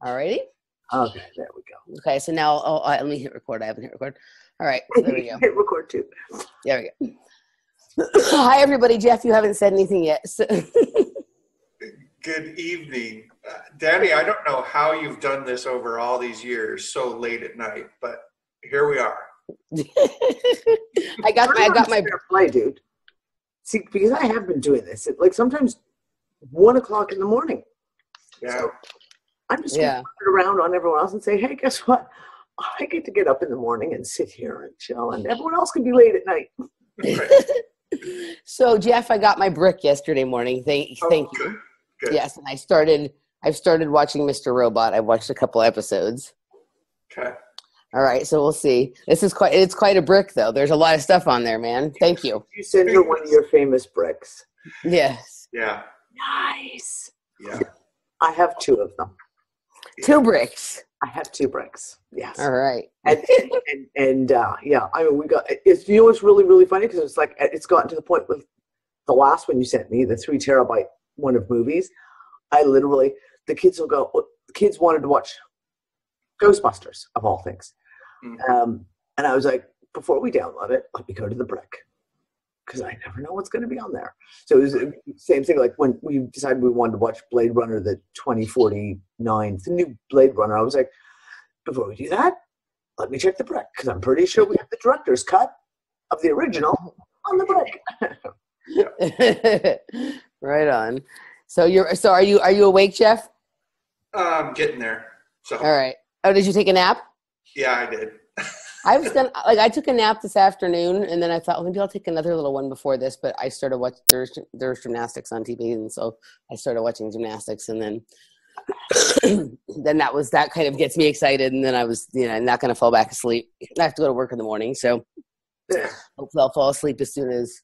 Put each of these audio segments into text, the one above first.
Alrighty. Okay, there we go. Okay, so now let me hit record. I haven't hit record. All right, there we go. Hit record too. There we go. Hi, everybody. Jeff, you haven't said anything yet. So Good evening. Dani, I don't know how you've done this over all these years so late at night, but here we are. I got my play, dude. See, because I have been doing this, like sometimes 1 o'clock in the morning. Yeah. So I'm just going to put it around on everyone else and say, hey, guess what? I get to get up in the morning and sit here and chill, and everyone else can be late at night. Right. So, Jeff, I got my brick yesterday morning. Thank you. Good. Yes, and I've started watching Mr. Robot. I've watched a couple episodes. Okay. All right, so we'll see. It's quite a brick, though. There's a lot of stuff on there, man. Thank you. You send her one of your famous bricks. Yes. Yeah. Nice. Yeah. I have 2 of them. 2 bricks. I have 2 bricks. Yes. All right. And yeah, I mean, it's, you know, what's really, really funny, because it's like, it's gotten to the point with the last one you sent me, the 3 terabyte one of movies. I literally, the kids wanted to watch Ghostbusters, of all things. Mm-hmm. And I was like, before we download it, let me go to the brick, because I never know what's going to be on there. So it was the same thing, like when we decided we wanted to watch Blade Runner, the 2049, the new Blade Runner. I was like, before we do that, let me check the brick, because I'm pretty sure we have the director's cut of the original on the brick. Right on. So are you awake, Jeff? I'm getting there. So. All right. Oh, did you take a nap? Yeah, I did. I took a nap this afternoon, and then I thought, well, maybe I'll take another little one before this, but I started watching, there's gymnastics on TV, and so I started watching gymnastics, and then that kind of gets me excited, and then I was, not going to fall back asleep. I have to go to work in the morning, so hopefully I'll fall asleep as soon as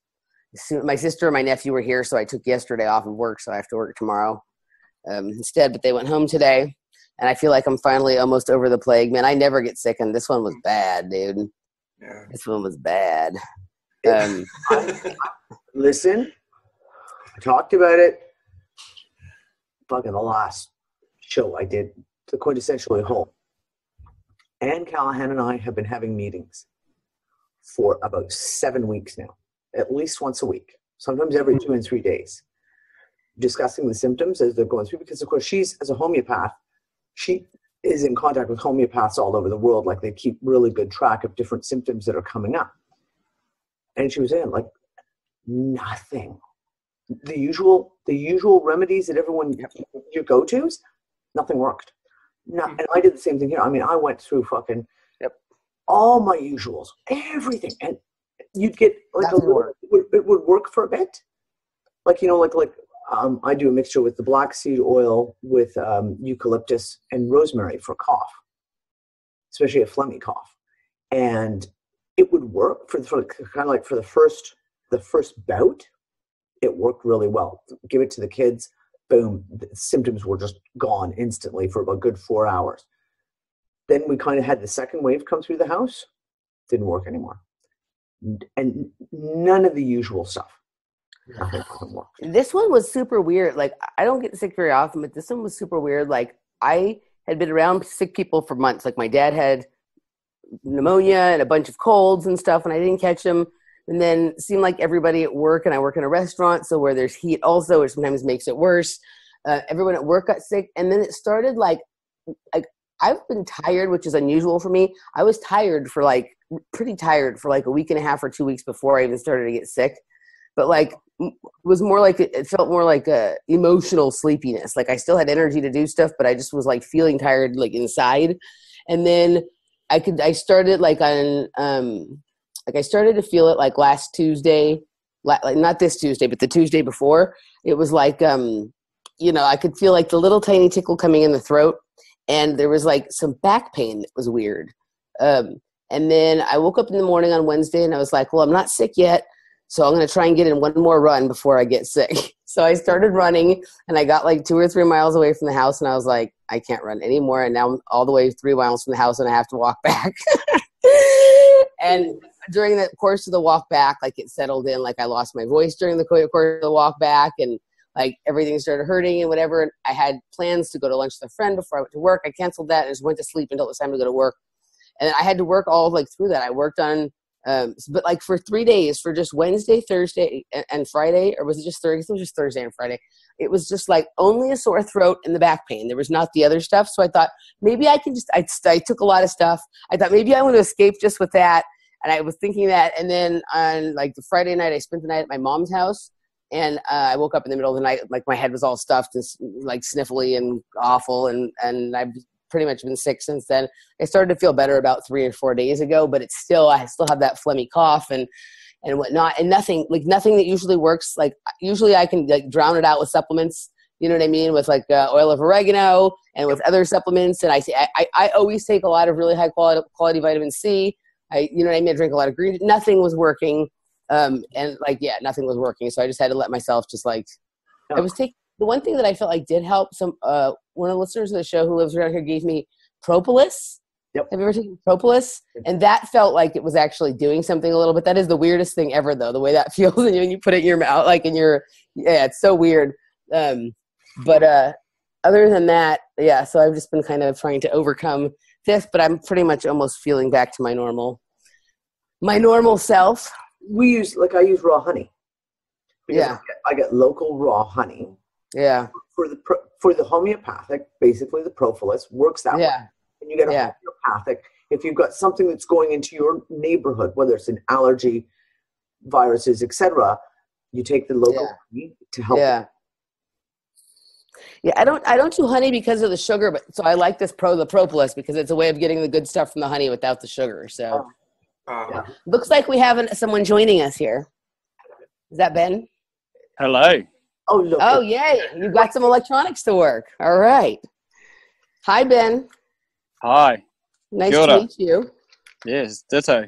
my sister and my nephew were here, so I took yesterday off of work, so I have to work tomorrow instead, but they went home today. And I feel like I'm finally almost over the plague. Man, I never get sick, and this one was bad, dude. Yeah. This one was bad. Listen, I talked about it fucking the last show I did, the Quintessentially Home. Ann Callahan and I have been having meetings for about 7 weeks now, at least once a week, sometimes every 2 and 3 days, discussing the symptoms as they're going through, because, of course, she's, as a homeopath, she is in contact with homeopaths all over the world. Like, they keep really good track of different symptoms that are coming up. And she was saying, like, nothing. The usual remedies that everyone, your go-tos, nothing worked. And I did the same thing here. I mean, I went through fucking all my usuals, everything. And you'd get, like, it would work for a bit. Like, I do a mixture with the black seed oil with eucalyptus and rosemary for cough, especially a phlegmy cough. And it would work for kind of like for the first bout. It worked really well. Give it to the kids, boom, the symptoms were just gone instantly for about a good 4 hours. Then we kind of had the second wave come through the house. Didn't work anymore. And none of the usual stuff. This one was super weird. Like, I don't get sick very often, but this one was super weird. Like, I had been around sick people for months. Like, my dad had pneumonia and a bunch of colds and stuff, and I didn't catch them. And then it seemed like everybody at work, and I work in a restaurant, so where there's heat also, which sometimes makes it worse. Everyone at work got sick, and then it started like I've been tired, which is unusual for me. I was pretty tired for like a week and a half or 2 weeks before I even started to get sick. But like, it was more like, it felt more like a emotional sleepiness. Like, I still had energy to do stuff, but I just was like feeling tired, like inside. And then I started like I started to feel it like last Tuesday, like not this Tuesday, but the Tuesday before. It was like, I could feel like the little tiny tickle coming in the throat, and there was like some back pain that was weird. And then I woke up in the morning on Wednesday, and I was like, well, I'm not sick yet, so I'm going to try and get in one more run before I get sick. So I started running, and I got like 2 or 3 miles away from the house, and I was like, I can't run anymore. And now I'm all the way 3 miles from the house, and I have to walk back. And during the course of the walk back, like, it settled in, like I lost my voice during the course of the walk back. And like everything started hurting and whatever. And I had plans to go to lunch with a friend before I went to work. I canceled that and just went to sleep until it was time to go to work. And I had to work all like through that. I worked on, but like for 3 days, for just Wednesday, Thursday, and Friday, or was it just Thursday? It was just Thursday and Friday. It was just like only a sore throat and the back pain. There was not the other stuff. So I thought maybe I can just, I took a lot of stuff. I thought maybe I want to escape just with that. And I was thinking that. And then on like the Friday night, I spent the night at my mom's house. And I woke up in the middle of the night, like my head was all stuffed and like sniffly and awful. And I've pretty much been sick since then. I started to feel better about 3 or 4 days ago, but it's still, I still have that phlegmy cough and whatnot. And nothing that usually works. Like usually I can like drown it out with supplements. You know what I mean? With like oil of oregano and with other supplements. And I always take a lot of really high quality vitamin C. You know what I mean? I drink a lot of green. Nothing was working. And like, yeah, nothing was working. So I just had to let myself just like, I was taking, the one thing that I felt like did help one of the listeners of the show who lives around here gave me propolis. Yep. Have you ever taken propolis? And that felt like it was actually doing something a little bit. That is the weirdest thing ever though, the way that feels when you put it in your mouth, like yeah, it's so weird. But other than that, yeah, so I've just been kind of trying to overcome this, but I'm pretty much almost feeling back to my normal self. I use raw honey. Yeah. I get local raw honey. Yeah. For the homeopathic, basically the propolis works that way. And you get a homeopathic. If you've got something that's going into your neighborhood, whether it's an allergy, viruses, etc., you take the local honey to help. Yeah. Yeah, I don't do honey because of the sugar, but so I like the propolis because it's a way of getting the good stuff from the honey without the sugar. So looks like we have someone joining us here. Is that Ben? Hello. Oh, look. Oh, yay. You got some electronics to work. All right. Hi, Ben. Hi. Nice to meet you. Yes, ditto.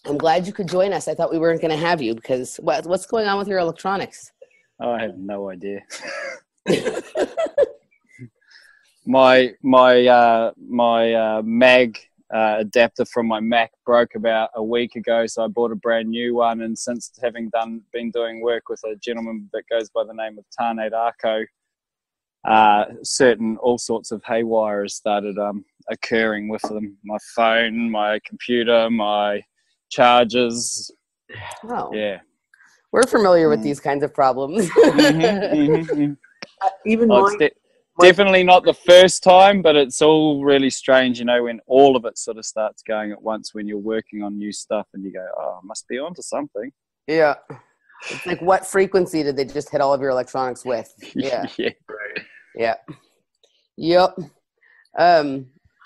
I'm glad you could join us. I thought we weren't going to have you because what's going on with your electronics? Oh, I have no idea. my mag adapter from my Mac broke about a week ago, so I bought a brand new one. And since having been doing work with a gentleman that goes by the name of Tane Darko, all sorts of haywire has started occurring with them. My phone, my computer, my chargers. Oh, yeah. We're familiar with these kinds of problems. Even definitely not the first time, but it's all really strange, when all of it sort of starts going at once when you're working on new stuff and you go, oh, I must be onto something. Yeah. It's like, what frequency did they just hit all of your electronics with? Yeah. Yeah. Right. Yeah. Yep.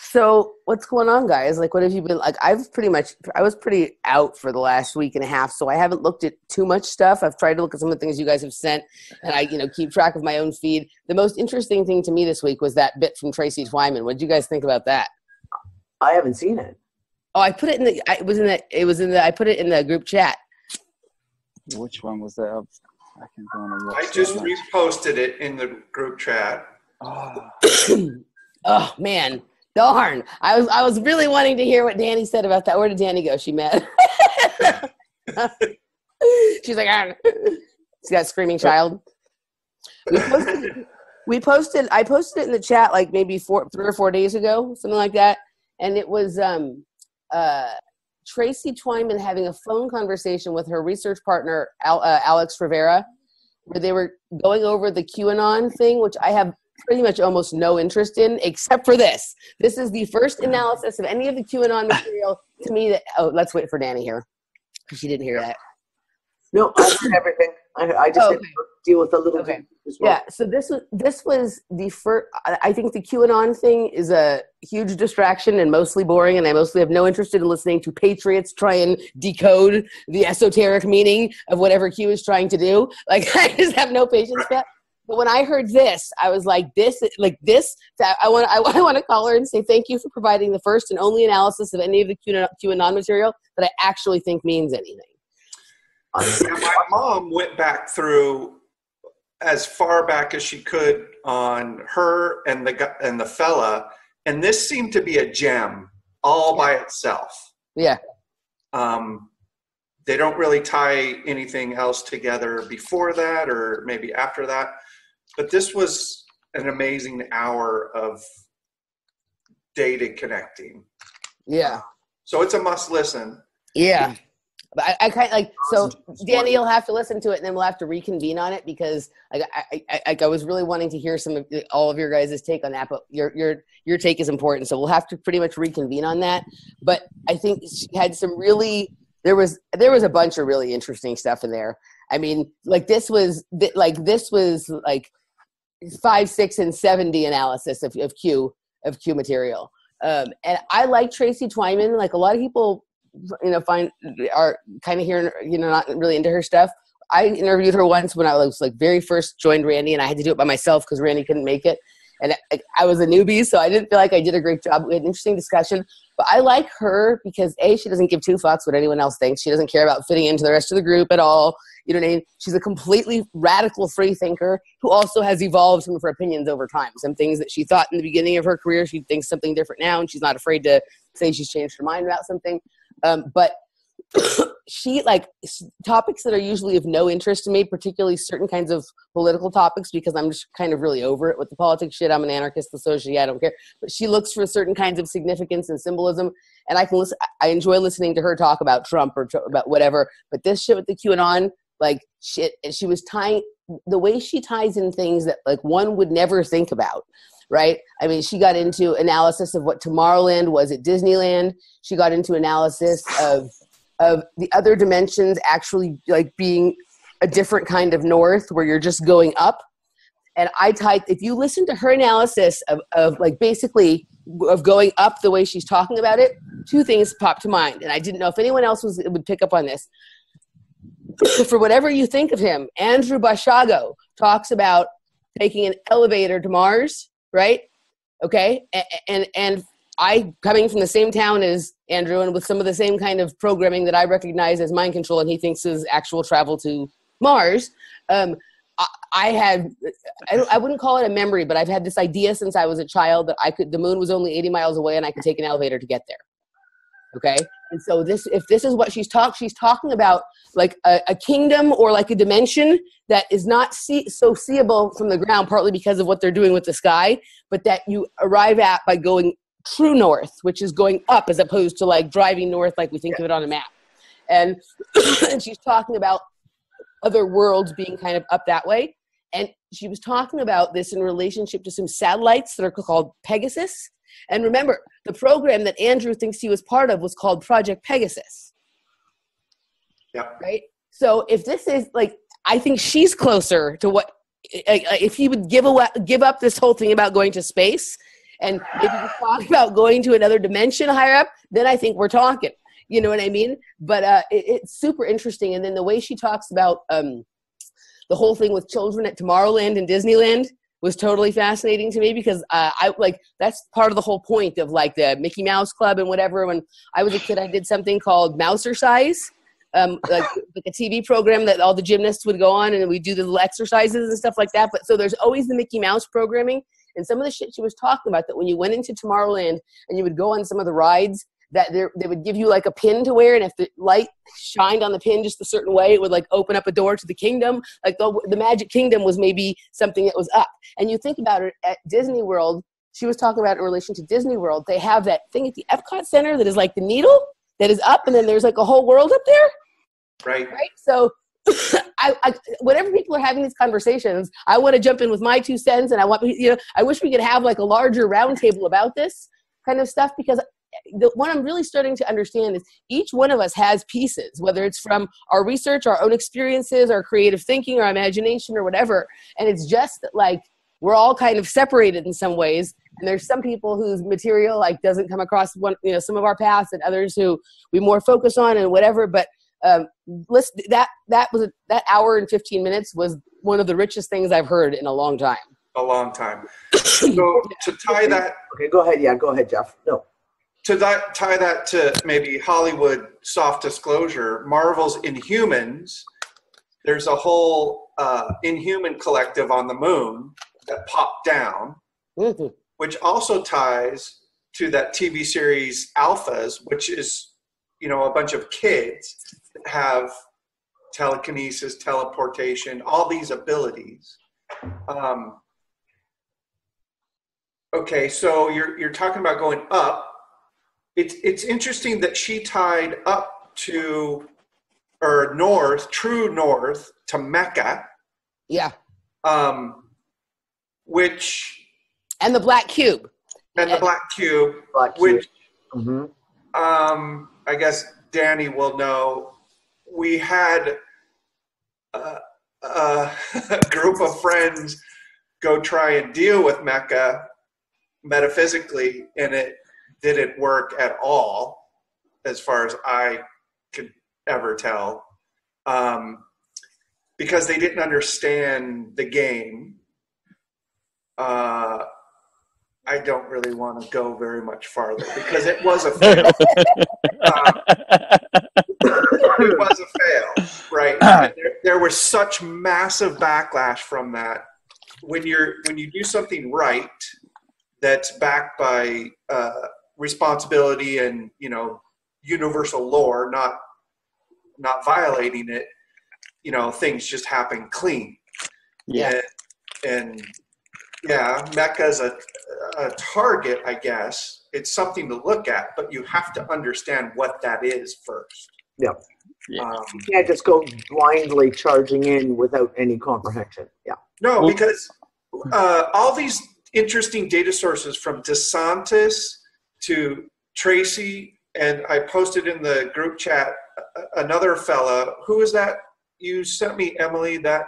So what's going on, guys? Like, what have you been like? I was pretty out for the last week and a half, so I haven't looked at too much stuff. I've tried to look at some of the things you guys have sent, and I, keep track of my own feed. The most interesting thing to me this week was that bit from Tracy Twyman. What did you guys think about that? I haven't seen it. Oh, I put it in the. I put it in the group chat. Which one was that? I just reposted it in the group chat. Oh man. Darn. I was really wanting to hear what Dani said about that. Where did Dani go? She mad? She's like, she's got a screaming child. I posted it in the chat like maybe 3 or 4 days ago, something like that. And it was Tracy Twyman having a phone conversation with her research partner, Alex Rivera, where they were going over the QAnon thing, which I have pretty much almost no interest in, except for this. This is the first analysis of any of the QAnon material to me that, let's wait for Dani here. She didn't hear that. No, I heard everything. I just had to deal with a little bit as well. Yeah, so this was the first, I think the QAnon thing is a huge distraction and mostly boring, and I mostly have no interest in listening to patriots try and decode the esoteric meaning of whatever Q is trying to do. Like, I just have no patience for that. But when I heard this, I was like, I want to call her and say thank you for providing the first and only analysis of any of the QAnon material that I actually think means anything. Yeah, my mom went back through as far back as she could on her and the fella, and this seemed to be a gem all by itself. Yeah. they don't really tie anything else together before that or maybe after that. But this was an amazing hour of data connecting. Yeah. So it's a must listen. Yeah. But I kind of like, so Danny, you'll have to listen to it and then we'll have to reconvene on it because like I was really wanting to hear all of your guys' take on that, but your take is important. So we'll have to pretty much reconvene on that. But I think she had some really, there was a bunch of really interesting stuff in there. I mean, like this was like 5, 6, and 70 analysis of Q material. And I like Tracy Twyman. Like a lot of people, are kind of hearing, not really into her stuff. I interviewed her once when I was like very first joined Randy, and I had to do it by myself because Randy couldn't make it. And I was a newbie, so I didn't feel like I did a great job. We had an interesting discussion. But I like her because, A, she doesn't give two fucks what anyone else thinks. She doesn't care about fitting into the rest of the group at all. You know what I mean? She's a completely radical free thinker who also has evolved some of her opinions over time. Some things that she thought in the beginning of her career, she thinks something different now, and she's not afraid to say she's changed her mind about something. But she like topics that are usually of no interest to me, particularly certain kinds of political topics, because I'm just kind of really over it with the politics shit. I'm an anarchist, the socialist, I don't care. But she looks for certain kinds of significance and symbolism, and I can listen. I enjoy listening to her talk about Trump or about whatever. But this shit with the QAnon, like shit, and she was tying the way she ties in things that like one would never think about. Right? I mean, she got into analysis of what Tomorrowland was at Disneyland. She got into analysis of the other dimensions actually like being a different kind of north where you're just going up. And if you listen to her analysis of like basically of going up the way she's talking about it, two things pop to mind. And I didn't know if anyone else would pick up on this. For whatever you think of him, Andrew Bashago talks about taking an elevator to Mars. Right? Okay. And I, coming from the same town as Andrew and with some of the same kind of programming that I recognize as mind control and he thinks is actual travel to Mars, I wouldn't call it a memory, but I've had this idea since I was a child that the moon was only 80 miles away and I could take an elevator to get there. Okay. And so if this is what she's talking about like a kingdom or like a dimension that is not so seeable from the ground, partly because of what they're doing with the sky, but that you arrive at by going true north, which is going up as opposed to like driving north like we think of it on a map. And, and she's talking about other worlds being kind of up that way. And she was talking about this in relationship to some satellites that are called Pegasus. And remember, the program that Andrew thinks he was part of was called Project Pegasus. Yeah. Right? So if this is like, I think she's closer to what, if he would give up this whole thing about going to space, and if you talk about going to another dimension higher up, then I think we're talking. You know what I mean? But it's super interesting. And then the way she talks about the whole thing with children at Tomorrowland and Disneyland was totally fascinating to me because I like that's part of the whole point of like the Mickey Mouse Club and whatever. When I was a kid, I did something called Mousercise, like a TV program that all the gymnasts would go on and we'd do the little exercises and stuff like that. But so there's always the Mickey Mouse programming and some of the shit she was talking about that when you went into Tomorrowland and you would go on some of the rides that they would give you like a pin to wear, and if the light shined on the pin just a certain way, it would like open up a door to the kingdom. Like the Magic Kingdom was maybe something that was up. And you think about it at Disney World, she was talking about in relation to Disney World, they have that thing at the Epcot Center that is like the needle that is up, and then there's like a whole world up there. Right. So whenever people are having these conversations, I want to jump in with my 2 cents, and I wish we could have like a larger roundtable about this kind of stuff because what I'm really starting to understand is each one of us has pieces, whether it's from our research, our own experiences, our creative thinking, our imagination, or whatever. And it's just that, like, we're all kind of separated in some ways. And there's some people whose material like doesn't come across some of our paths, and others who we more focus on and whatever. But that hour and 15 minutes was one of the richest things I've heard in a long time. A long time. So to tie that. Okay, go ahead. Yeah, go ahead, Jeff. No. Tie that to maybe Hollywood soft disclosure, Marvel's Inhumans, there's a whole Inhuman collective on the moon that popped down, which also ties to that TV series Alphas, which is, a bunch of kids. have telekinesis, teleportation, all these abilities. Okay, so you're talking about going up. It's interesting that she tied up to, or north, true north to Mecca. Yeah. Which. And the black cube. And the black cube, which I guess Dani will know. We had a group of friends go try and deal with Mecca metaphysically, and it didn't work at all, as far as I could ever tell, because they didn't understand the game. I don't really want to go very much farther because it was a fail. It was a fail, right? There was such massive backlash from that. When you do something right, that's backed by responsibility and universal lore, not violating it. Things just happen clean. Yeah. And yeah, Mecca's a target, I guess. It's something to look at, but you have to understand what that is first. Yeah. Yeah. You can't just go blindly charging in without any comprehension. Yeah. No, because all these interesting data sources from DeSantis to Tracy, and I posted in the group chat another fella. Who is that? You sent me, Emily, that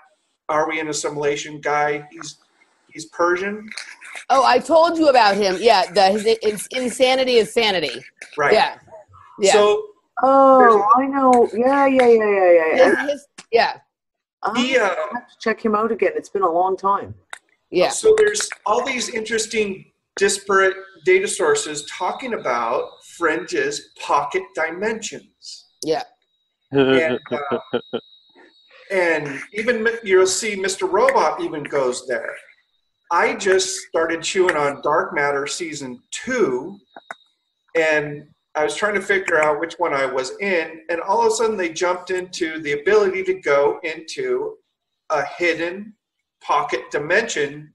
Are We in a Simulation guy. He's Persian. Oh, I told you about him. Yeah, his insanity is sanity. Right. Yeah. So. I know. Yeah. Yeah. I have to check him out again. It's been a long time. Yeah. So there's all these interesting disparate data sources talking about Fringe's pocket dimensions. Yeah. And even you'll see Mr. Robot even goes there. I just started chewing on Dark Matter Season 2, and I was trying to figure out which one I was in, and all of a sudden they jumped into the ability to go into a hidden pocket dimension.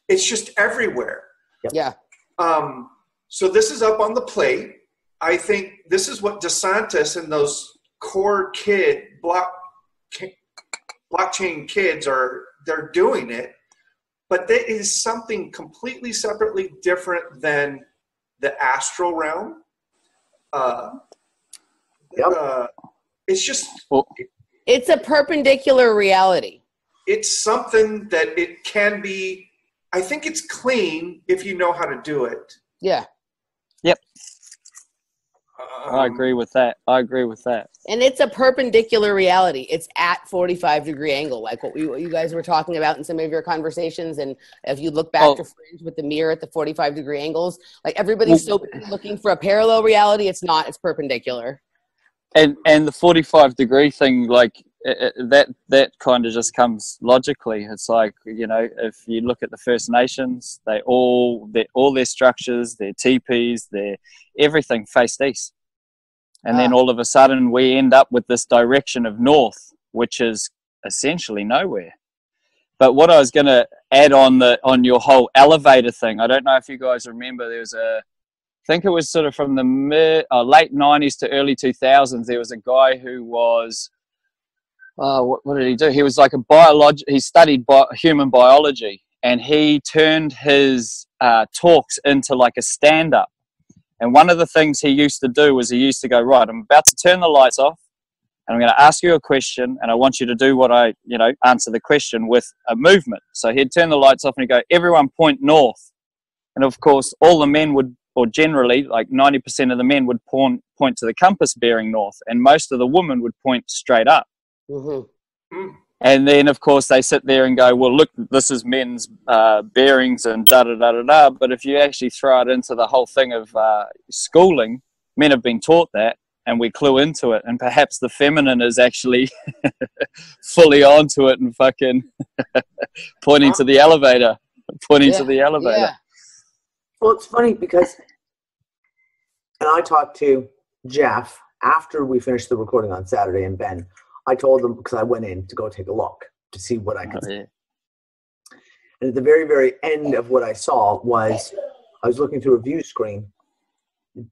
It's just everywhere. Yep. Yeah. So this is up on the plate. I think this is what DeSantis and those core blockchain kids they're doing it. But that is something completely separately different than the astral realm. It's just... It's a perpendicular reality. It's something that it can be... I think it's clean if you know how to do it. Yeah. Yep. I agree with that. And it's a perpendicular reality. It's at 45-degree angle, like what you guys were talking about in some of your conversations. And if you look back to Fringe with the mirror at the 45-degree angles, like everybody's so looking for a parallel reality. It's not. It's perpendicular. And the 45-degree thing, like that kind of just comes logically. It's like, if you look at the First Nations, all their structures, their teepees, their everything faced east. And then all of a sudden we end up with this direction of north, which is essentially nowhere. But what I was going to add on your whole elevator thing, I don't know if you guys remember, there was I think it was sort of from the late 90s to early 2000s, there was a guy who was, what did he do? He was like he studied human biology, and he turned his talks into like a stand-up. And one of the things he used to do was he used to go, right, I'm about to turn the lights off, and I'm going to ask you a question, and I want you to do what answer the question with a movement. So he'd turn the lights off and he'd go, everyone point north. And of course, all the men would, or generally like 90% of the men would point to the compass bearing north, and most of the women would point straight up. Mm-hmm. And then, of course, they sit there and go, well, look, this is men's bearings and da-da-da-da-da. But if you actually throw it into the whole thing of schooling, men have been taught that, and we clue into it. And perhaps the feminine is actually fully onto it and fucking pointing to the elevator. Yeah. Well, it's funny because, and I talked to Jeff, after we finished the recording on Saturday, and Ben, I told them, because I went in to go take a look to see what I could see. And at the very, very end of what I saw was, I was looking through a view screen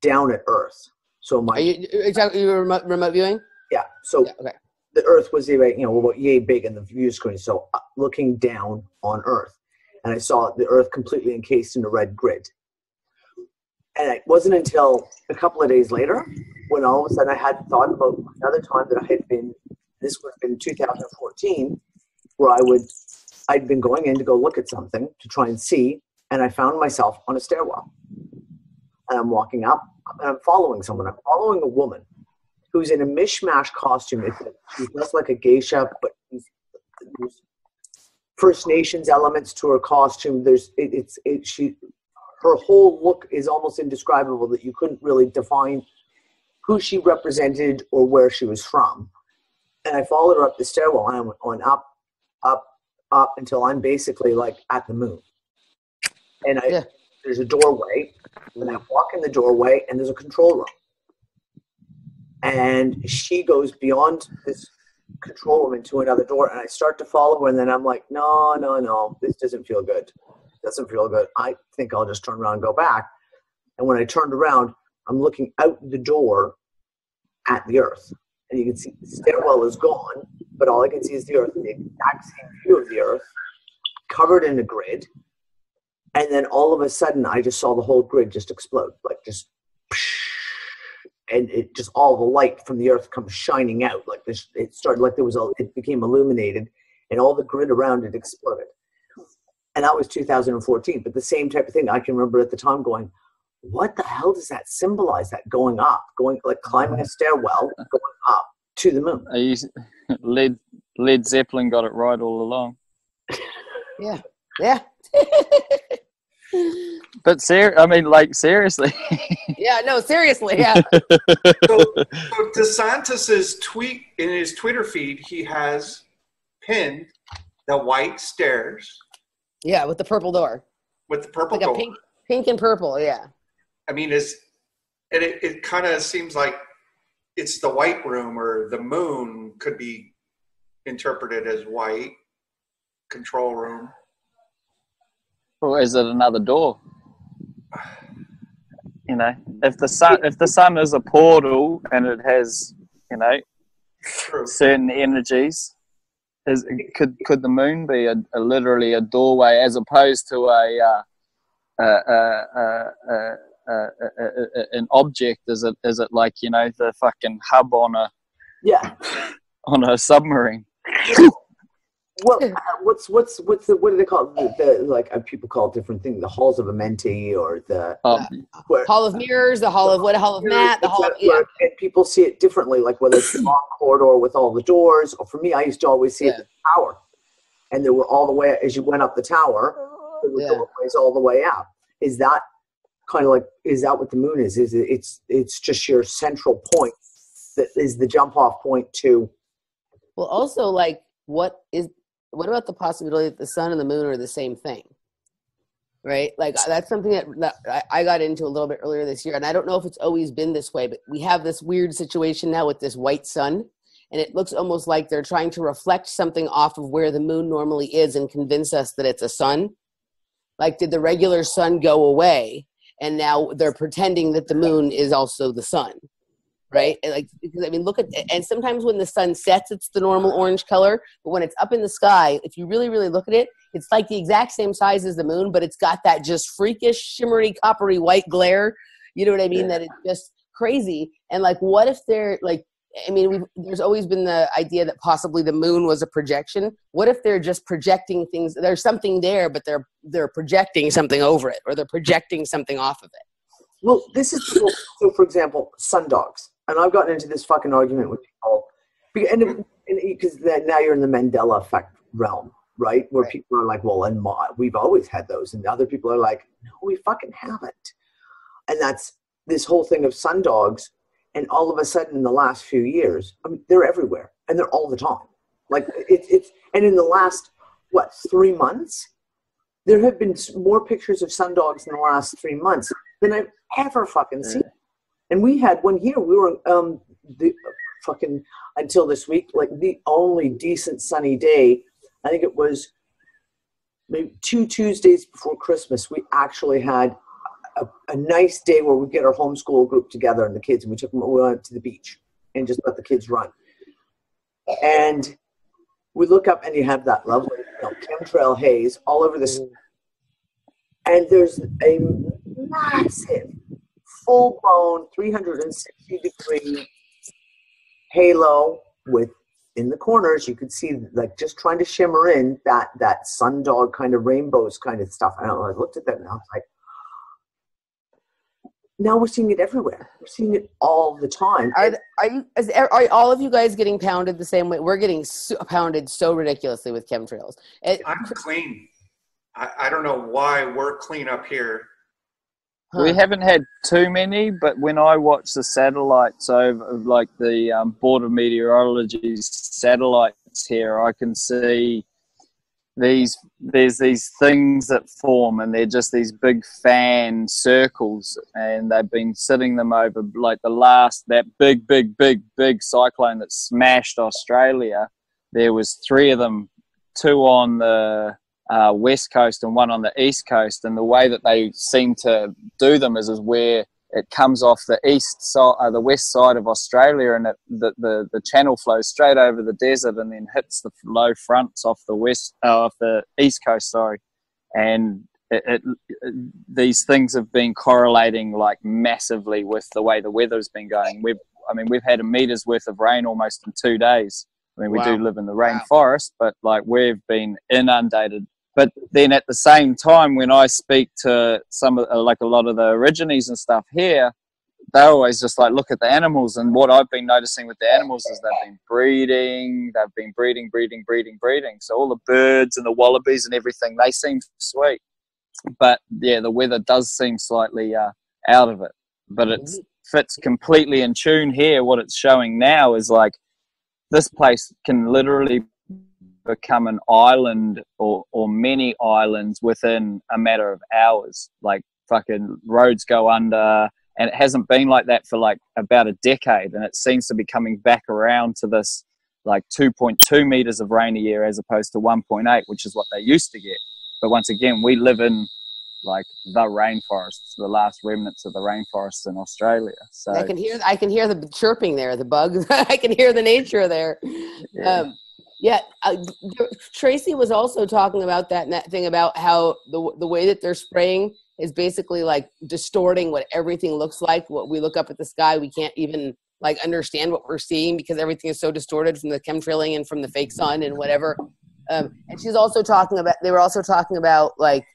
down at Earth. So Are you remote viewing? Yeah. So okay. The Earth was about yay big in the view screen. So looking down on Earth, and I saw the Earth completely encased in a red grid. And it wasn't until a couple of days later when all of a sudden I had thought about another time that I had been. This would have been 2014, where I'd been going in to go look at something to try and see, and I found myself on a stairwell. And I'm walking up, and I'm following someone. I'm following a woman who's in a mishmash costume. She's dressed like a geisha, but there's First Nations elements to her costume. Her whole look is almost indescribable, that you couldn't really define who she represented or where she was from. And I followed her up the stairwell, and I went on up, up, up until I'm basically like at the moon. And there's a doorway, and I walk in the doorway, and there's a control room. And she goes beyond this control room into another door, and I start to follow her, and then I'm like, no, this doesn't feel good. Doesn't feel good. I think I'll just turn around and go back. And when I turned around, I'm looking out the door at the Earth. And you can see the stairwell is gone, but all I can see is the Earth, the exact same view of the Earth, covered in a grid. And then all of a sudden, I just saw the whole grid just explode, like just, and it just, all the light from the Earth comes shining out, like this. It started like it became illuminated, and all the grid around it exploded. And that was 2014. But the same type of thing, I can remember at the time going, what the hell does that symbolize? That going up, like climbing a stairwell, going up to the moon. Led Zeppelin got it right all along. Yeah. But seriously. Yeah, no, seriously, yeah. So DeSantis's tweet, in his Twitter feed, he has pinned the white stairs. Yeah, with the purple door. With the purple like door. A pink and purple, yeah. I mean, it kind of seems like it's the white room, or the moon could be interpreted as white control room. Or is it another door? If the sun is a portal and it has, certain energies, could the moon be literally a doorway, as opposed to an object? Is it like the fucking hub on a submarine? Well, what do they call it? People call it different things. The halls of Amenti, or the Hall of Mirrors, the Hall of Matt, the Hall of and people see it differently. Like whether it's the long corridor with all the doors, or for me, I used to always see it as a tower, and there were all the way as you went up the tower, there were doorways all the way out. Is that kind of like? Is that what the moon is? Is it's just your central point that is the jump off point to? Well, also what about the possibility that the sun and the moon are the same thing? Right? Like, that's something that I got into a little bit earlier this year, and I don't know if it's always been this way, but we have this weird situation now with this white sun, and it looks almost like they're trying to reflect something off of where the moon normally is and convince us that it's a sun. Like, did the regular sun go away, and now they're pretending that the moon is also the sun? Right? Look at, and sometimes when the sun sets, it's the normal orange color, but when it's up in the sky, if you really, really look at it, it's like the exact same size as the moon, but it's got that just freakish, shimmery, coppery white glare. You know what I mean? Yeah. That it's just crazy. And what if they're there's always been the idea that possibly the moon was a projection. What if they're just projecting things? There's something there, but they're projecting something over it, or they're projecting something off of it. Well, this is so. For example, sundogs. And I've gotten into this fucking argument with people, and because now you're in the Mandela effect realm, right? Where people are like, well, we've always had those, and other people are like, no, we fucking haven't. And that's this whole thing of sundogs, and all of a sudden in the last few years, they're everywhere, and they're all the time. Like it's and in the last 3 months, there have been more pictures of sundogs in the last 3 months than I've ever fucking seen. And we had one here. We were the fucking until this week, like the only decent sunny day. I think it was maybe 2 Tuesdays before Christmas. We actually had a nice day where we get our homeschool group together and the kids, and we went to the beach and just let the kids run. And we look up and you have that lovely chemtrail haze all over this. And there's a massive, full-blown 360-degree halo with, in the corners, you could see like just trying to shimmer in that sundog kind of rainbows kind of stuff. I looked at that and I was like, now we're seeing it everywhere. We're seeing it all the time. Are all of you guys getting pounded the same way? We're getting pounded so ridiculously with chemtrails. I'm clean. I don't know why we're clean up here. We haven't had too many, but when I watch the satellites over, like the Board of Meteorology's satellites here, I can see there's these things that form, and they're just these big fan circles, and they've been sitting them over like that big cyclone that smashed Australia. There was 3 of them, 2 on the west coast and 1 on the east coast, and the way that they seem to do them is where it comes off the the west side of Australia, and the channel flows straight over the desert and then hits the low fronts off the east coast. And these things have been correlating like massively with the way the weather's been going. We've had a meter's worth of rain almost in 2 days. I mean, we do live in the rainforest, but like we've been inundated. But then at the same time, when I speak to some of, like a lot of the Aborigines and stuff here, they're always just like, look at the animals. And what I've been noticing with the animals is they've been breeding. So all the birds and the wallabies and everything, they seem sweet. But yeah, the weather does seem slightly out of it. But it fits completely in tune here. What it's showing now is like this place can literally become an island or many islands within a matter of hours. Like fucking roads go under, and it hasn't been like that for like about a decade, and it seems to be coming back around to this like 2.2 meters of rain a year as opposed to 1.8, which is what they used to get. But once again, we live in like the rainforests, the last remnants of the rainforests in Australia. So I can hear the chirping there, the bugs. I can hear the nature there. Tracy was also talking about that thing about how the way that they're spraying is basically like distorting what everything looks like. What we look up at the sky, we can't even like understand what we're seeing because everything is so distorted from the chemtrailing and from the fake sun and whatever. And they were also talking about like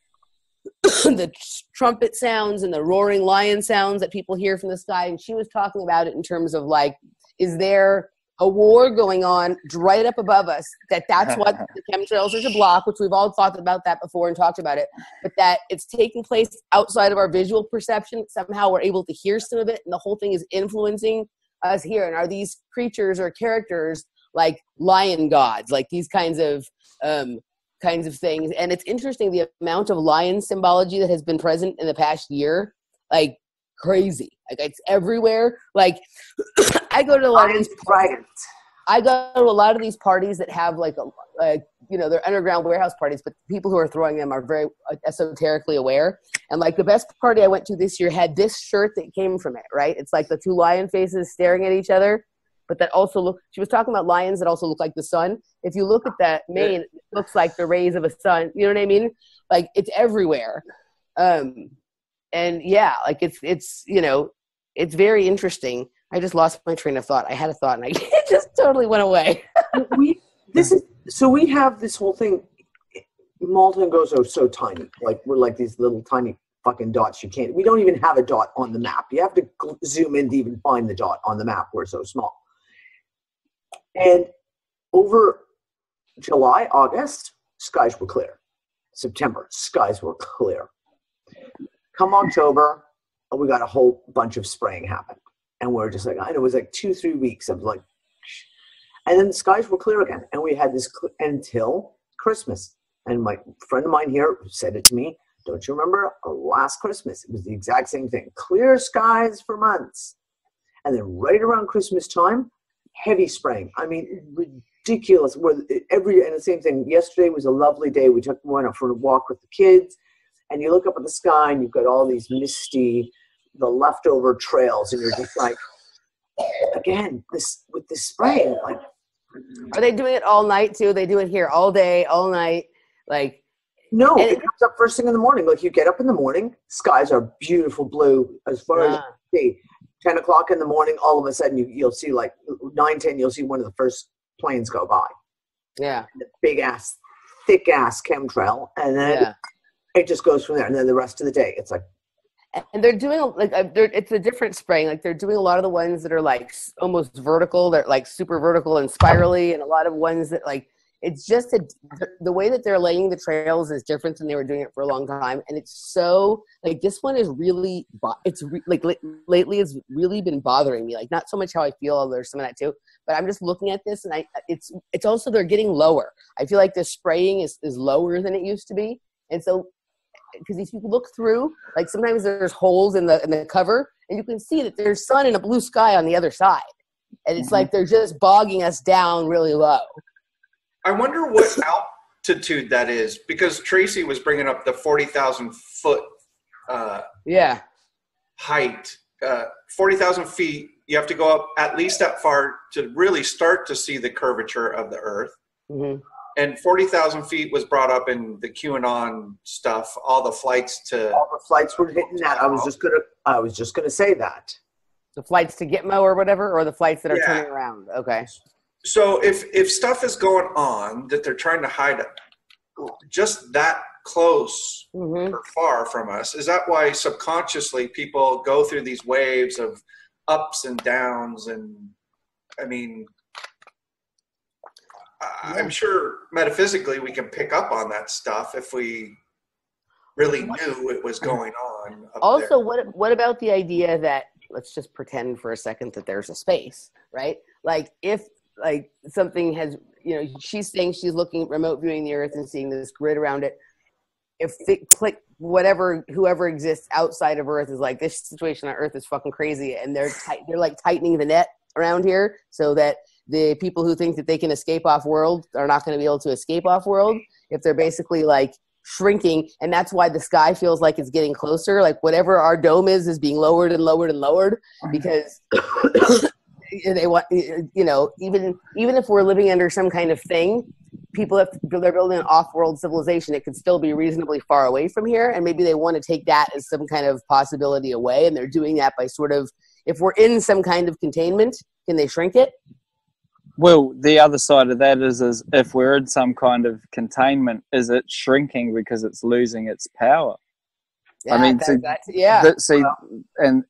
the trumpet sounds and the roaring lion sounds that people hear from the sky. And she was talking about it in terms of like, is there a war going on right up above us, that's what the chemtrails are to block, which we've all thought about that before and talked about it, but that it's taking place outside of our visual perception. Somehow we're able to hear some of it, and the whole thing is influencing us here. And are these creatures or characters like lion gods, like these kinds of things? And it's interesting the amount of lion symbology that has been present in the past year, like crazy. Like it's everywhere. Like I go to a lot of these parties that have like they're underground warehouse parties, but the people who are throwing them are very esoterically aware. And like the best party I went to this year had this shirt that came from it, right? It's like the 2 lion faces staring at each other, but that also she was talking about lions that also look like the sun. If you look at that mane, it looks like the rays of a sun. You know what I mean? Like it's everywhere. And yeah, like it's very interesting. I just lost my train of thought. I had a thought and it just totally went away. we have this whole thing. Malta and Grose are so tiny. Like we're like these little tiny fucking dots. We don't even have a dot on the map. You have to zoom in to even find the dot on the map. We're so small. And over July, August, skies were clear. September, skies were clear. Come October, we got a whole bunch of spraying happened. And we're just like, I know it was like 2-3 weeks of like, and then the skies were clear again. And we had this until Christmas. And my friend of mine here said it to me, don't you remember last Christmas? It was the exact same thing. Clear skies for months. And then right around Christmas time, heavy spraying. I mean, ridiculous. And the same thing. Yesterday was a lovely day. We went out for a walk with the kids, and you look up at the sky, and you've got all these misty, the leftover trails, and you're just like, again, this spraying, like. Are they doing it all night too? They do it here all day, all night, like. No, it comes up first thing in the morning. Like, you get up in the morning, skies are beautiful blue as far as you see. 10 o'clock in the morning, all of a sudden you'll see, like 9:10, you'll see one of the first planes go by. Yeah. The big ass, thick ass chemtrail, and then it just goes from there. And then the rest of the day, it's like. And they're doing it's a different spraying. Like, they're doing a lot of the ones that are like almost vertical. They're like super vertical and spirally, and a lot of ones that like. It's just the way that they're laying the trails is different than they were doing it for a long time. And it's so, like, this one is really, lately it's really been bothering me. Like, not so much how I feel, although there's some of that too, but I'm just looking at this, and it's also, they're getting lower. I feel like the spraying is lower than it used to be. And so, because if you look through, like, sometimes there's holes in the cover, and you can see that there's sun and a blue sky on the other side. And it's like they're just bogging us down really low. I wonder what altitude that is, because Tracy was bringing up the 40,000 foot height. 40,000 feet, you have to go up at least that far to really start to see the curvature of the Earth. Mm-hmm. And 40,000 feet was brought up in the QAnon stuff. All the flights were hitting that. I was just gonna say that. The flights to Gitmo or whatever, or the flights that are turning around. Okay. So if stuff is going on that they're trying to hide it, just that close or far from us, is that why subconsciously people go through these waves of ups and downs? And I mean, I'm sure metaphysically we can pick up on that stuff if we really knew it was going on up also there. What about the idea that, let's just pretend for a second that there's a space, right? Like, if like something has, she's saying she's looking, remote viewing the Earth and seeing this grid around it. If they click whoever exists outside of Earth is like, this situation on Earth is fucking crazy, and they're like tightening the net around here so that the people who think that they can escape off world are not going to be able to escape off world. If they're basically like shrinking, and that's why the sky feels like it's getting closer. Like, whatever our dome is being lowered and lowered and lowered, because they want, even if we're living under some kind of thing, they're building an off-world civilization. It could still be reasonably far away from here, and maybe they want to take that as some kind of possibility away, and they're doing that by sort of, if we're in some kind of containment, can they shrink it? Well, the other side of that is if we're in some kind of containment, is it shrinking because it's losing its power? Yeah, I mean,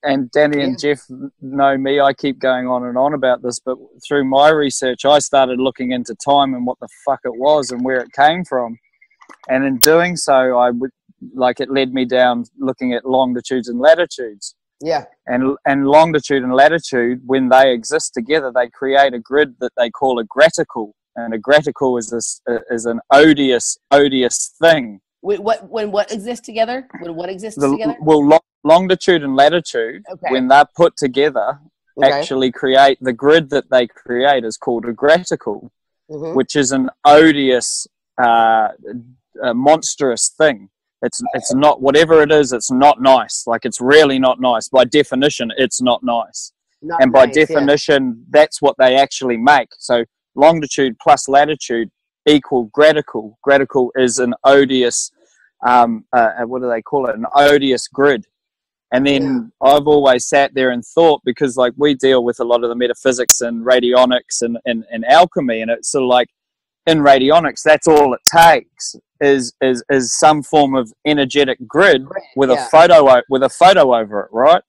and Danny and Jeff know me. I keep going on and on about this, but through my research, I started looking into time and what the fuck it was and where it came from. And in doing so, it led me down looking at longitudes and latitudes. Yeah. And longitude and latitude, when they exist together, they create a grid that they call a graticle. And a graticle is an odious thing. When what exists together? When what exists together? Well, longitude and latitude, when they're put together, actually create the grid that they create is called a graticle, which is an odious, monstrous thing. It's not, whatever it is, it's not nice. Like, it's really not nice. By definition, it's not nice. By definition, that's what they actually make. So longitude plus latitude equal graticle. Graticle is an odious, what do they call it? An odious grid. And then I've always sat there and thought, because like we deal with a lot of the metaphysics and radionics and alchemy, and it's sort of like, in radionics, that's all it takes is some form of energetic grid with a photo over it, right?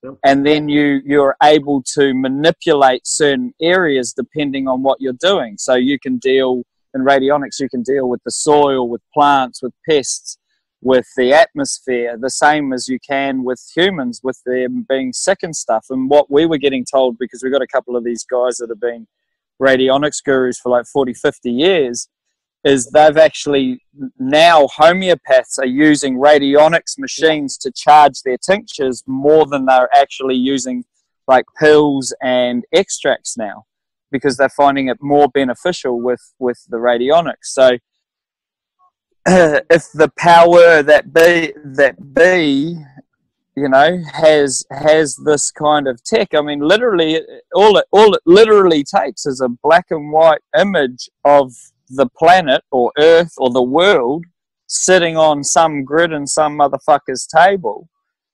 Yep. And then you're able to manipulate certain areas depending on what you're doing. So you can deal in radionics, you can deal with the soil, with plants, with pests, with the atmosphere, the same as you can with humans, with them being sick and stuff. And what we were getting told, because we've got a couple of these guys that have been radionics gurus for like 40, 50 years, is they've actually, now homeopaths are using radionics machines to charge their tinctures more than they're actually using like pills and extracts now, because they're finding it more beneficial with the radionics. So if the power that be you know, has this kind of tech, I mean, literally all it literally takes is a black and white image of the planet or Earth or the world sitting on some grid in some motherfucker's table,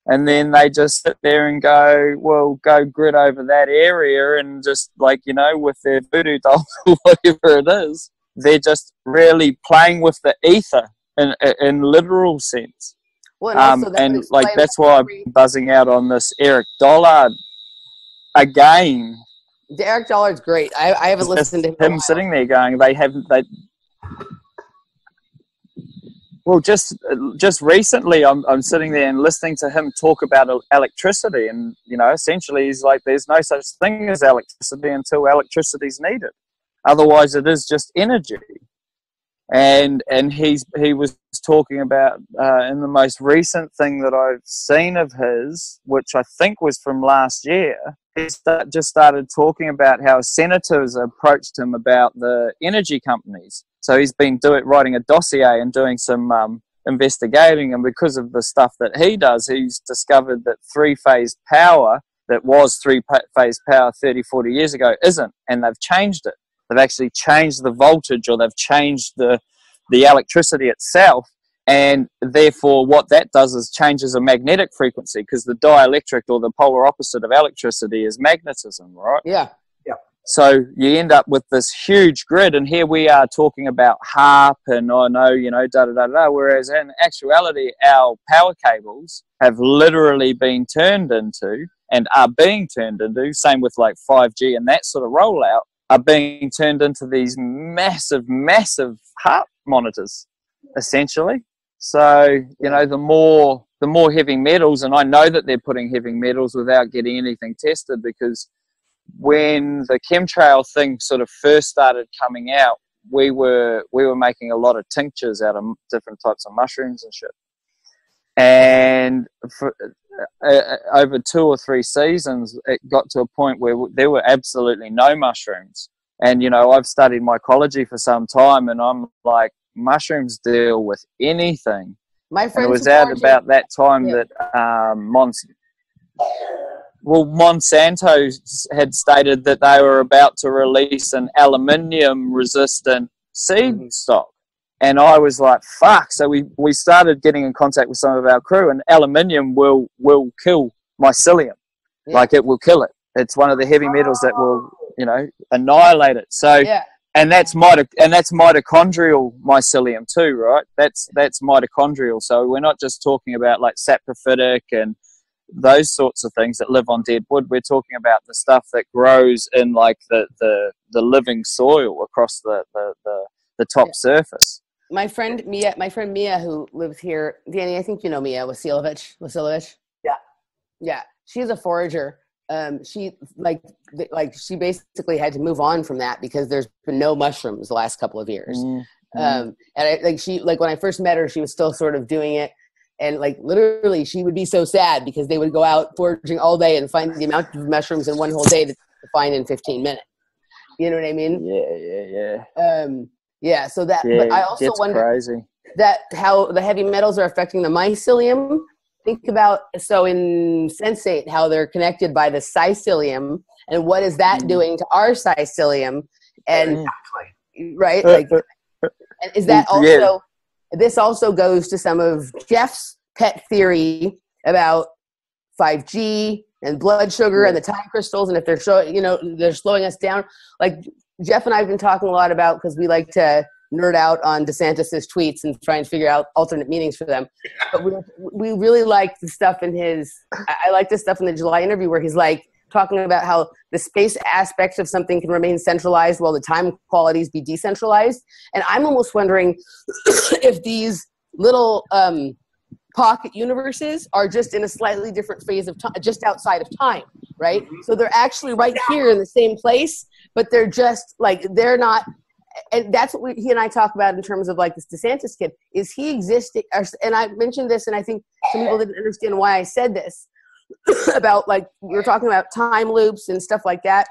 and then they just sit there and go, well, go grid over that area, and just, like, you know, with their voodoo dolls or whatever it is, they're just really playing with the ether in literal sense. Well, and also and like that's why I'm buzzing out on this Eric Dollard again. Eric Dollard's great. I haven't listened to him sitting there going, well, just recently I'm sitting there and listening to him talk about electricity, and, you know, essentially he's like, there's no such thing as electricity until electricity's needed. Otherwise it is just energy. And he was talking about in the most recent thing that I've seen of his, which I think was from last year, he just started talking about how senators approached him about the energy companies. So he's been writing a dossier and doing some investigating, and because of the stuff that he does, he's discovered that three-phase power that was three-phase power 30, 40 years ago isn't, and they've changed it. They've actually changed the voltage, or they've changed the electricity itself, and therefore what that does is changes a magnetic frequency, because the dielectric, or the polar opposite of electricity, is magnetism, right? Yeah. So you end up with this huge grid, and here we are talking about HARP and da-da-da-da, whereas in actuality our power cables have literally been turned into, and are being turned into, same with like 5G and that sort of rollout, are being turned into these massive HARP monitors, essentially. So, you know, the more heavy metals, and I know that they're putting heavy metals without getting anything tested, because when the chemtrail thing sort of first started coming out, we were making a lot of tinctures out of different types of mushrooms and shit. And for, over 2 or 3 seasons, it got to a point where there were absolutely no mushrooms. And, you know, I've studied mycology for some time, and I'm like, mushrooms deal with anything. My friend, and it was out about that time that Monsanto had stated that they were about to release an aluminium-resistant seed stock. And I was like, fuck. So we started getting in contact with some of our crew, and aluminium will kill mycelium. Yeah. Like, it will kill it. It's one of the heavy metals that will, you know, annihilate it. So, and that's mitochondrial mycelium too, right? That's mitochondrial. So we're not just talking about like saprophytic and those sorts of things that live on dead wood. We're talking about the stuff that grows in like the living soil across the top surface. My friend Mia, who lives here, Dani, I think you know Mia Wasilovich. Yeah. She's a forager. She basically had to move on from that because there's been no mushrooms the last couple of years. And when I first met her, she was still sort of doing it. And like literally she would be so sad because they would go out foraging all day and find the amount of mushrooms in one whole day to find in 15 minutes. You know what I mean? Yeah. So that, but I also wonder that how the heavy metals are affecting the mycelium. Think about, so in sensate, how they're connected by the psycilium, and what is that doing to our psycilium? And right, like, is that also? This also goes to some of Jeff's pet theory about 5G and blood sugar and the time crystals, and if they're they're slowing us down. Like Jeff and I have been talking a lot about, because we like to nerd out on DeSantis's tweets and try and figure out alternate meanings for them. But we really like the stuff in I like the stuff in the July interview where he's like talking about how the space aspects of something can remain centralized while the time qualities be decentralized. And I'm almost wondering if these little pocket universes are just in a slightly different phase of time, just outside of time, right? So they're actually right here in the same place, but they're just like, they're not. And that's what he and I talk about in terms of like this DeSantis kid. Is he existing? And I mentioned this, and I think some people didn't understand why I said this. about, like, we were talking about time loops and stuff like that,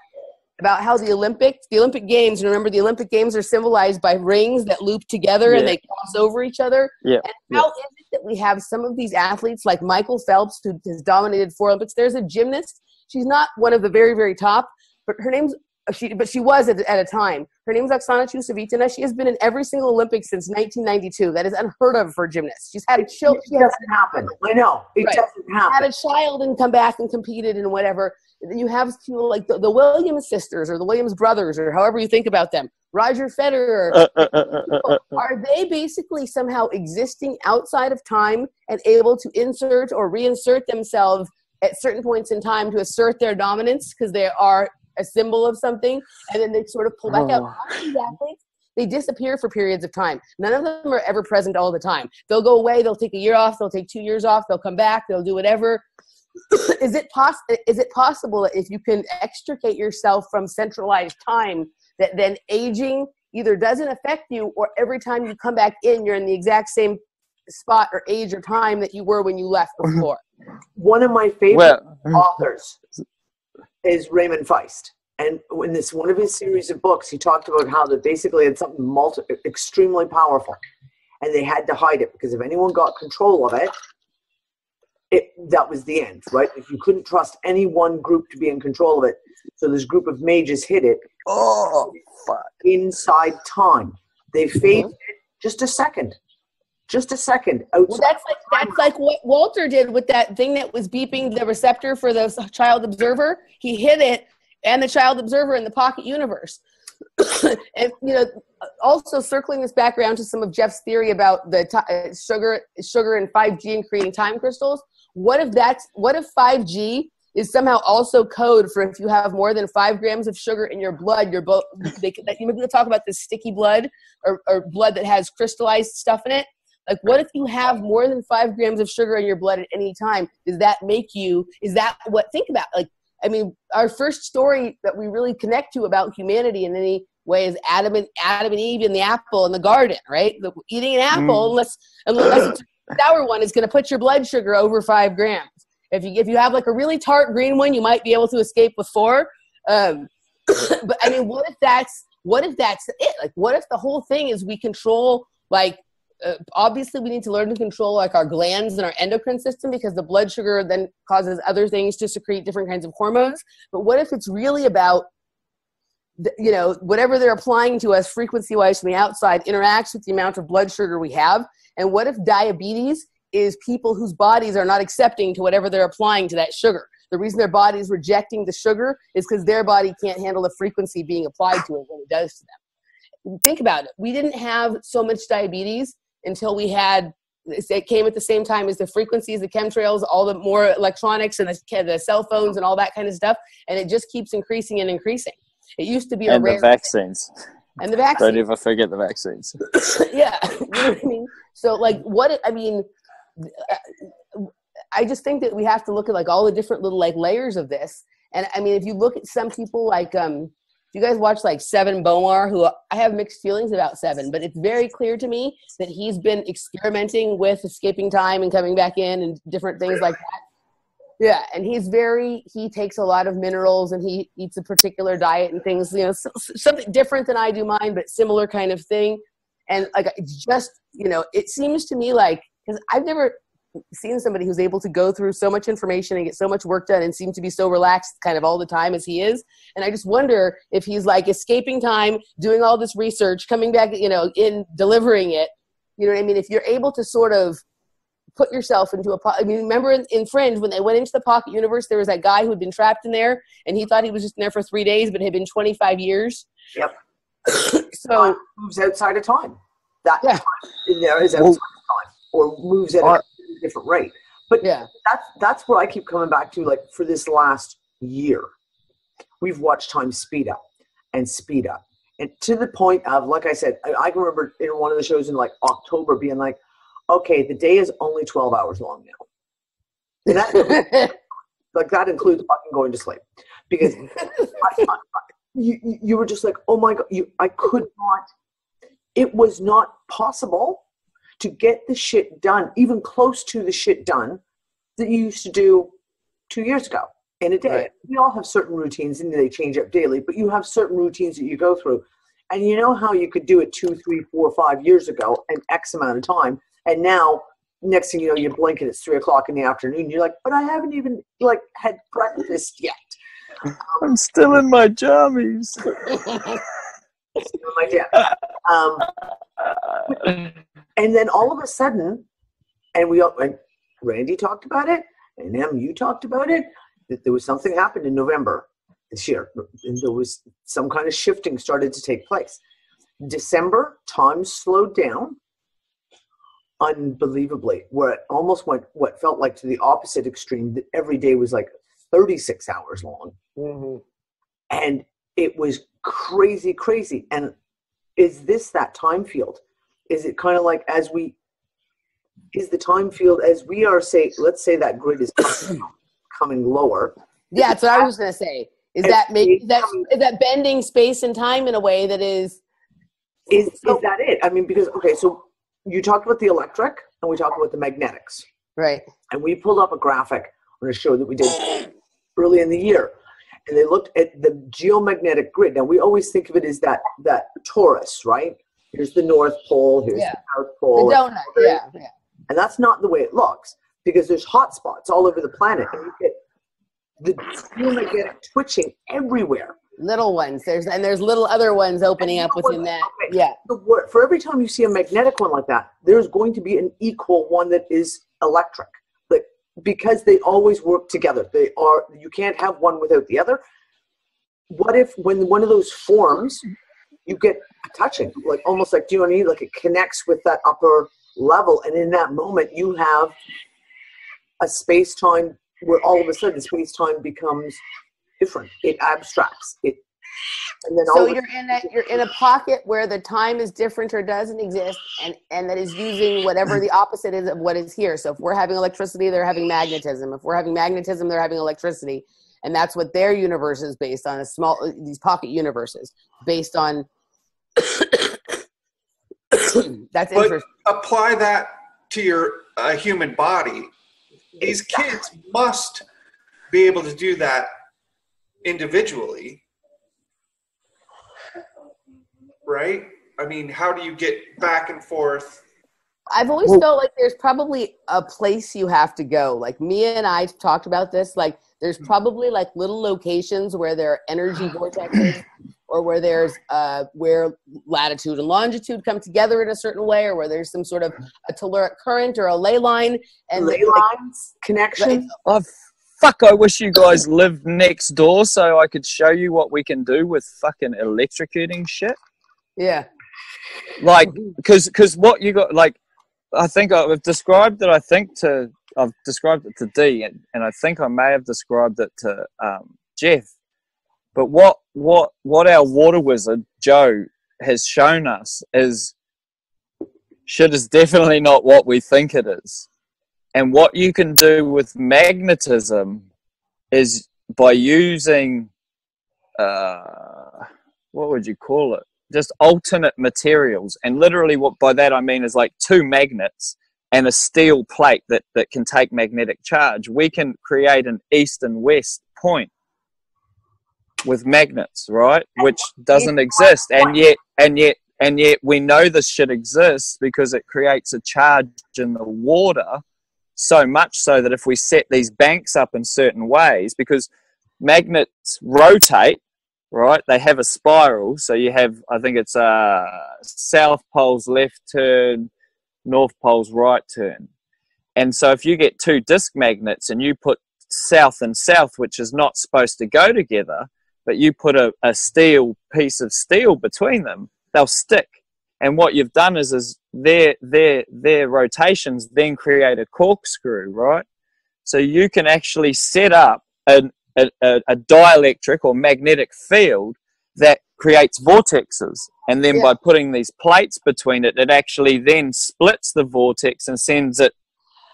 about how the Olympic Games, remember the Olympic Games are symbolized by rings that loop together and they cross over each other. Yeah. And how is it that we have some of these athletes like Michael Phelps, who has dominated 4 Olympics? There's a gymnast. She's not one of the very, very top, but her name's she was at a time. Her name's Oksana Chusovitina. She has been in every single Olympics since 1992. That is unheard of for a gymnast. She's had a child. It doesn't happen. I know. It doesn't happen. Had a child and come back and competed and whatever. You have people like the Williams sisters or the Williams brothers or however you think about them. Roger Federer. Are they basically somehow existing outside of time and able to insert or reinsert themselves at certain points in time to assert their dominance because they are a symbol of something, and then they sort of pull back out? These athletes, they disappear for periods of time. None of them are ever present all the time. They'll go away, they'll take a year off, they'll take 2 years off, they'll come back, they'll do whatever. Is it possible that if you can extricate yourself from centralized time, that then aging either doesn't affect you, or every time you come back in, you're in the exact same spot or age or time that you were when you left before? One of my favorite authors is Raymond Feist. And in this one of his series of books, he talked about how they basically had something extremely powerful, and they had to hide it because if anyone got control of it, that was the end, right? If you couldn't trust any one group to be in control of it, so this group of mages hid it. Oh, fuck! Inside time, they phased it just a second. Well, that's like what Walter did with that thing that was beeping the receptor for the child observer. He hid it and the child observer in the pocket universe. And also circling this back around to some of Jeff's theory about the sugar and 5G and creating time crystals. What if 5G is somehow also code for if you have more than 5 grams of sugar in your blood, you maybe talk about this sticky blood or blood that has crystallized stuff in it. Like, what if you have more than 5 grams of sugar in your blood at any time? Think about, like, I mean, our first story that we really connect to about humanity in any way is Adam and Eve and the apple in the garden, right? Eating an apple, unless it's a sour one, is going to put your blood sugar over 5 grams. If you have like a really tart green one, you might be able to escape with 4. But I mean, what if that's it? Like, what if the whole thing is we control, like, obviously we need to learn to control like our glands and our endocrine system, because the blood sugar then causes other things to secrete different kinds of hormones. But what if it's really about, whatever they're applying to us frequency wise from the outside interacts with the amount of blood sugar we have? And what if diabetes is people whose bodies are not accepting to whatever they're applying to that sugar? The reason their body is rejecting the sugar is because their body can't handle the frequency being applied to it when it does to them. Think about it. We didn't have so much diabetes until it came at the same time as the frequencies, the chemtrails, all the more electronics and the cell phones and all that kind of stuff. And it just keeps increasing and increasing. It used to be a rare vaccines. And the vaccines. Don't ever forget the vaccines. Yeah. You know what I mean? So like I just think that we have to look at like all the different little like layers of this. And I mean, if you look at some people like, you guys watch like Seven Bomar, who I have mixed feelings about Seven, but it's very clear to me that he's been experimenting with escaping time and coming back in and different things like that. Yeah, and he takes a lot of minerals and he eats a particular diet and things, something different than I do mine, but similar kind of thing. And like, it's just, it seems to me like, because I've never seen somebody who's able to go through so much information and get so much work done and seem to be so relaxed kind of all the time as he is. And I just wonder if he's like escaping time, doing all this research, coming back, in delivering it. You know what I mean? If you're able to sort of put yourself into remember in Fringe, when they went into the pocket universe, there was that guy who had been trapped in there and he thought he was just in there for 3 days, but it had been 25 years. Yep. So moves outside of time. That time in there is outside of time, or moves at a different rate. But that's what I keep coming back to. Like, for this last year, we've watched time speed up and speed up, and to the point of, like I said, I can remember in one of the shows in like October being like, okay, the day is only 12 hours long now. And that includes fucking going to sleep, because you were just like, oh my God, I could not. It was not possible to get the shit done, even close to the shit done that you used to do 2 years ago in a day. Right. We all have certain routines and they change up daily, but you have certain routines that you go through. And you know how you could do it 2, 3, 4, 5 years ago in X amount of time. And now, next thing you know, you blink and it's 3 o'clock in the afternoon. You're like, but I haven't even had breakfast yet. I'm still in my jammies. My jam. And then all of a sudden, and Randy talked about it, and Em, you talked about it, that there was something happened in November this year, and there was some kind of shifting started to take place. December, time slowed down unbelievably, where it almost went what felt like to the opposite extreme, that every day was like 36 hours long. Mm-hmm. And it was crazy. And is this that time field? Is it kind of like is the time field as we are, let's say that grid is coming lower. Yeah, that's what I was going to say. Is that bending space and time in a way that is that it? I mean, because, okay, so you talked about the electric and we talked about the magnetics. Right. And we pulled up a graphic on a show that we did early in the year. And they looked at the geomagnetic grid. Now, we always think of it as that torus, right? Here's the North Pole, here's the South Pole. The donut, yeah. And that's not the way it looks, because there's hot spots all over the planet. And you get the geomagnetic twitching everywhere. Little ones. There's little other ones opening up within that. Okay. Yeah. So for every time you see a magnetic one like that, there's going to be an equal one that is electric. Because they always work together. You can't have one without the other. What if when one of those forms, you get touching, like almost like, do you know what I mean? Like it connects with that upper level, and in that moment you have a space-time where all of a sudden space-time becomes different. It abstracts. And then so you're in a pocket where the time is different or doesn't exist, and that is using whatever the opposite is of what is here. So if we're having electricity, they're having magnetism. If we're having magnetism, they're having electricity, and that's what their universe is based on. These pocket universes based on. That's interesting. Apply that to your human body. These kids must be able to do that individually. Right? I mean, how do you get back and forth? I've always felt like there's probably a place you have to go. Like Mia and I talked about this. Like there's probably like little locations where there are energy vortexes, or where there's where latitude and longitude come together in a certain way, or where there's some sort of a telluric current or a ley line and ley lines connection. Oh, fuck, I wish you guys lived next door so I could show you what we can do with fucking electrocuting shit. Yeah. Like, because what you got, like, I think I've described it, I've described it to Dee, and I think I may have described it to Jeff. But what our water wizard, Joe, has shown us is shit is definitely not what we think it is. And what you can do with magnetism is by using, what would you call it? Just alternate materials. And literally what by that I mean is like two magnets and a steel plate that can take magnetic charge. We can create an east and west point with magnets, right? Which doesn't exist. And yet we know this shit exists because it creates a charge in the water, so much so that if we set these banks up in certain ways, because magnets rotate, right? They have a spiral. So you have, I think it's south pole's left turn, north pole's right turn. And so if you get two disc magnets and you put south and south, which is not supposed to go together, but you put a piece of steel between them, they'll stick. And what you've done is their rotations then create a corkscrew, right? So you can actually set up a dielectric or magnetic field that creates vortexes. And then by putting these plates between it, it actually then splits the vortex and sends it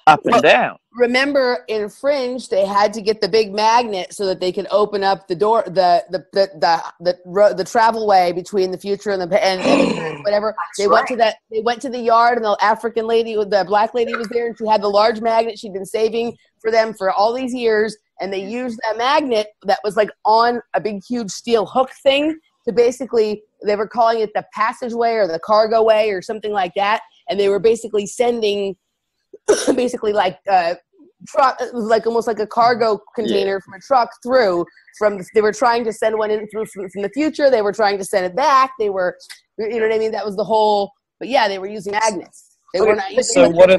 up and down. Remember, in Fringe, they had to get the big magnet so that they could open up the door, the travel way between the future and and whatever. They went to that. They went to the yard, and the African lady, the black lady, was there, and she had the large magnet she'd been saving for them for all these years. and they used a magnet that was like on a big, huge steel hook thing to basically, they were calling it the passageway or the cargo way or something like that. And they were basically sending basically like truck, like almost like a cargo container from a truck through they were trying to send one in through from the future. They were trying to send it back. They were, you know what I mean? That was the whole, but yeah, they were using magnets. They were not using So what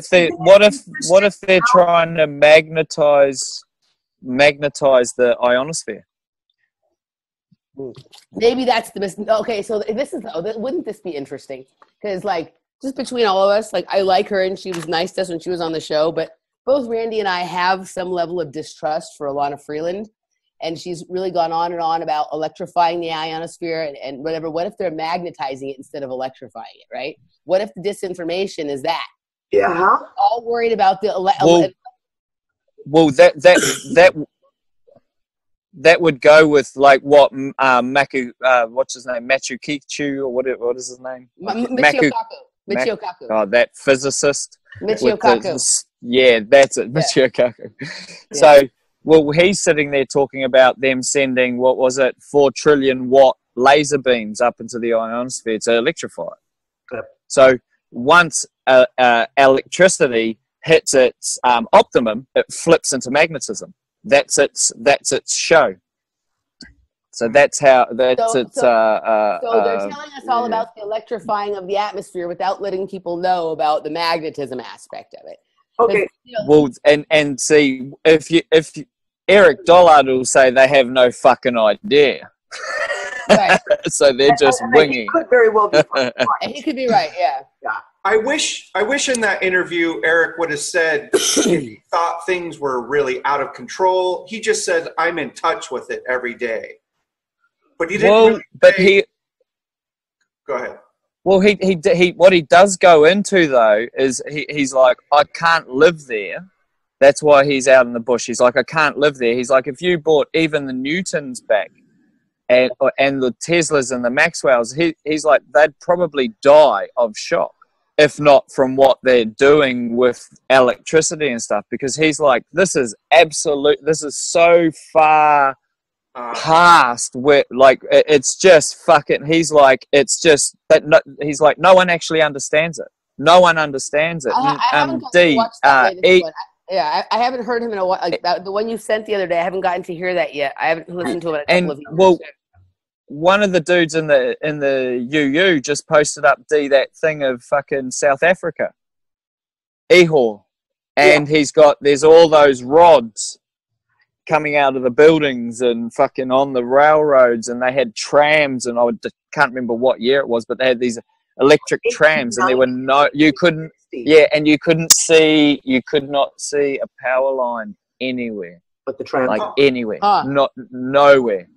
if they're trying to magnetize the ionosphere? Maybe that's the okay. So this is, wouldn't this be interesting? Because like, just between all of us, like I like her and she was nice to us when she was on the show, but both Randy and I have some level of distrust for Alana Freeland, and she's really gone on and on about electrifying the ionosphere and whatever. What if they're magnetizing it instead of electrifying it, right? What if the disinformation is that? Yeah. All worried about the well, that would go with like what what's his name, Machu Picchu, or what is his name? Michio Kaku. Oh, that physicist. Michio Kaku. Yeah, that's it, Michio Kaku. So, well, he's sitting there talking about them sending, 4 trillion watt laser beams up into the ionosphere to electrify it. Yep. So once electricity hits its optimum, it flips into magnetism. That's its show. So that's how So they're telling us all about the electrifying of the atmosphere without letting people know about the magnetism aspect of it. Okay. Well, and see, if Eric Dollard will say they have no fucking idea. Right. So they're just winging. He could very well be. He could be right. Yeah. I wish in that interview Eric would have said he thought things were really out of control. He just said, "I'm in touch with it every day." But he didn't. Go ahead. Well, he what he does go into though is he's like, I can't live there. That's why he's out in the bush. He's like, I can't live there. He's like, if you brought even the Newtons back and the Teslas and the Maxwells, he's like, they'd probably die of shock, if not from what they're doing with electricity and stuff. Because he's like, this is so far past where, like, it's just fucking, he's like, it's just that he's like, no one actually understands it. No one understands it. I haven't watched that one. I haven't heard him in a while. Like the one you sent the other day, I haven't gotten to hear that yet. I haven't listened to it. One of the dudes in the UU just posted up that thing of fucking South Africa, Ihor, and there's all those rods coming out of the buildings and fucking on the railroads, and they had trams, and can't remember what year it was, but they had these electric trams, and there were you could not see a power line anywhere. But the tram, anywhere, not nowhere.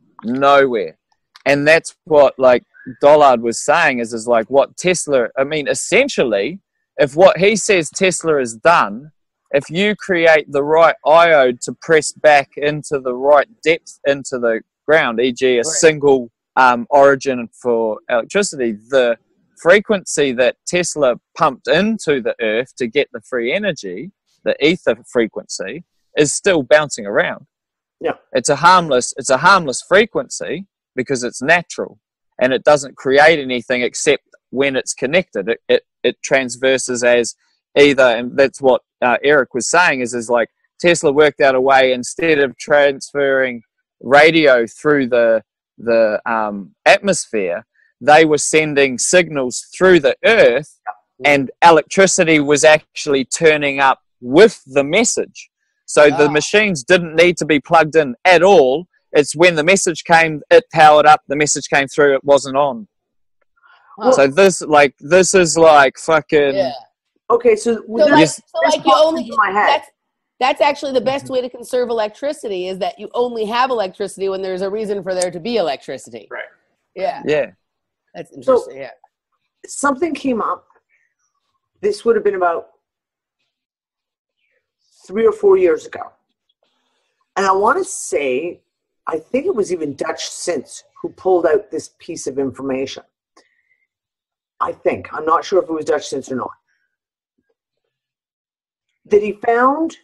And that's what like Dollard was saying is like what Tesla. I mean, essentially, if what he says Tesla has done, if you create the right iode to press back into the right depth into the ground, e.g., a single origin for electricity, the frequency that Tesla pumped into the earth to get the free energy, the ether frequency, is still bouncing around. Yeah, it's a harmless frequency because it's natural and it doesn't create anything except when it's connected. It transverses as either, and that's what Eric was saying is like Tesla worked out a way, instead of transferring radio through the atmosphere, they were sending signals through the earth, and electricity was actually turning up with the message. So the machines didn't need to be plugged in at all. It's when the message came, it powered up, the message came through, it wasn't on. Wow. So this is like fucking... Yeah. Okay, so that's actually the best way to conserve electricity, is that you only have electricity when there's a reason for there to be electricity. Right. Yeah. Yeah. That's interesting. So, something came up. This would have been about 3 or 4 years ago. And I want to say, I think it was even Dutch Sintz who pulled out this piece of information. I'm not sure if it was Dutch Sintz or not. That he found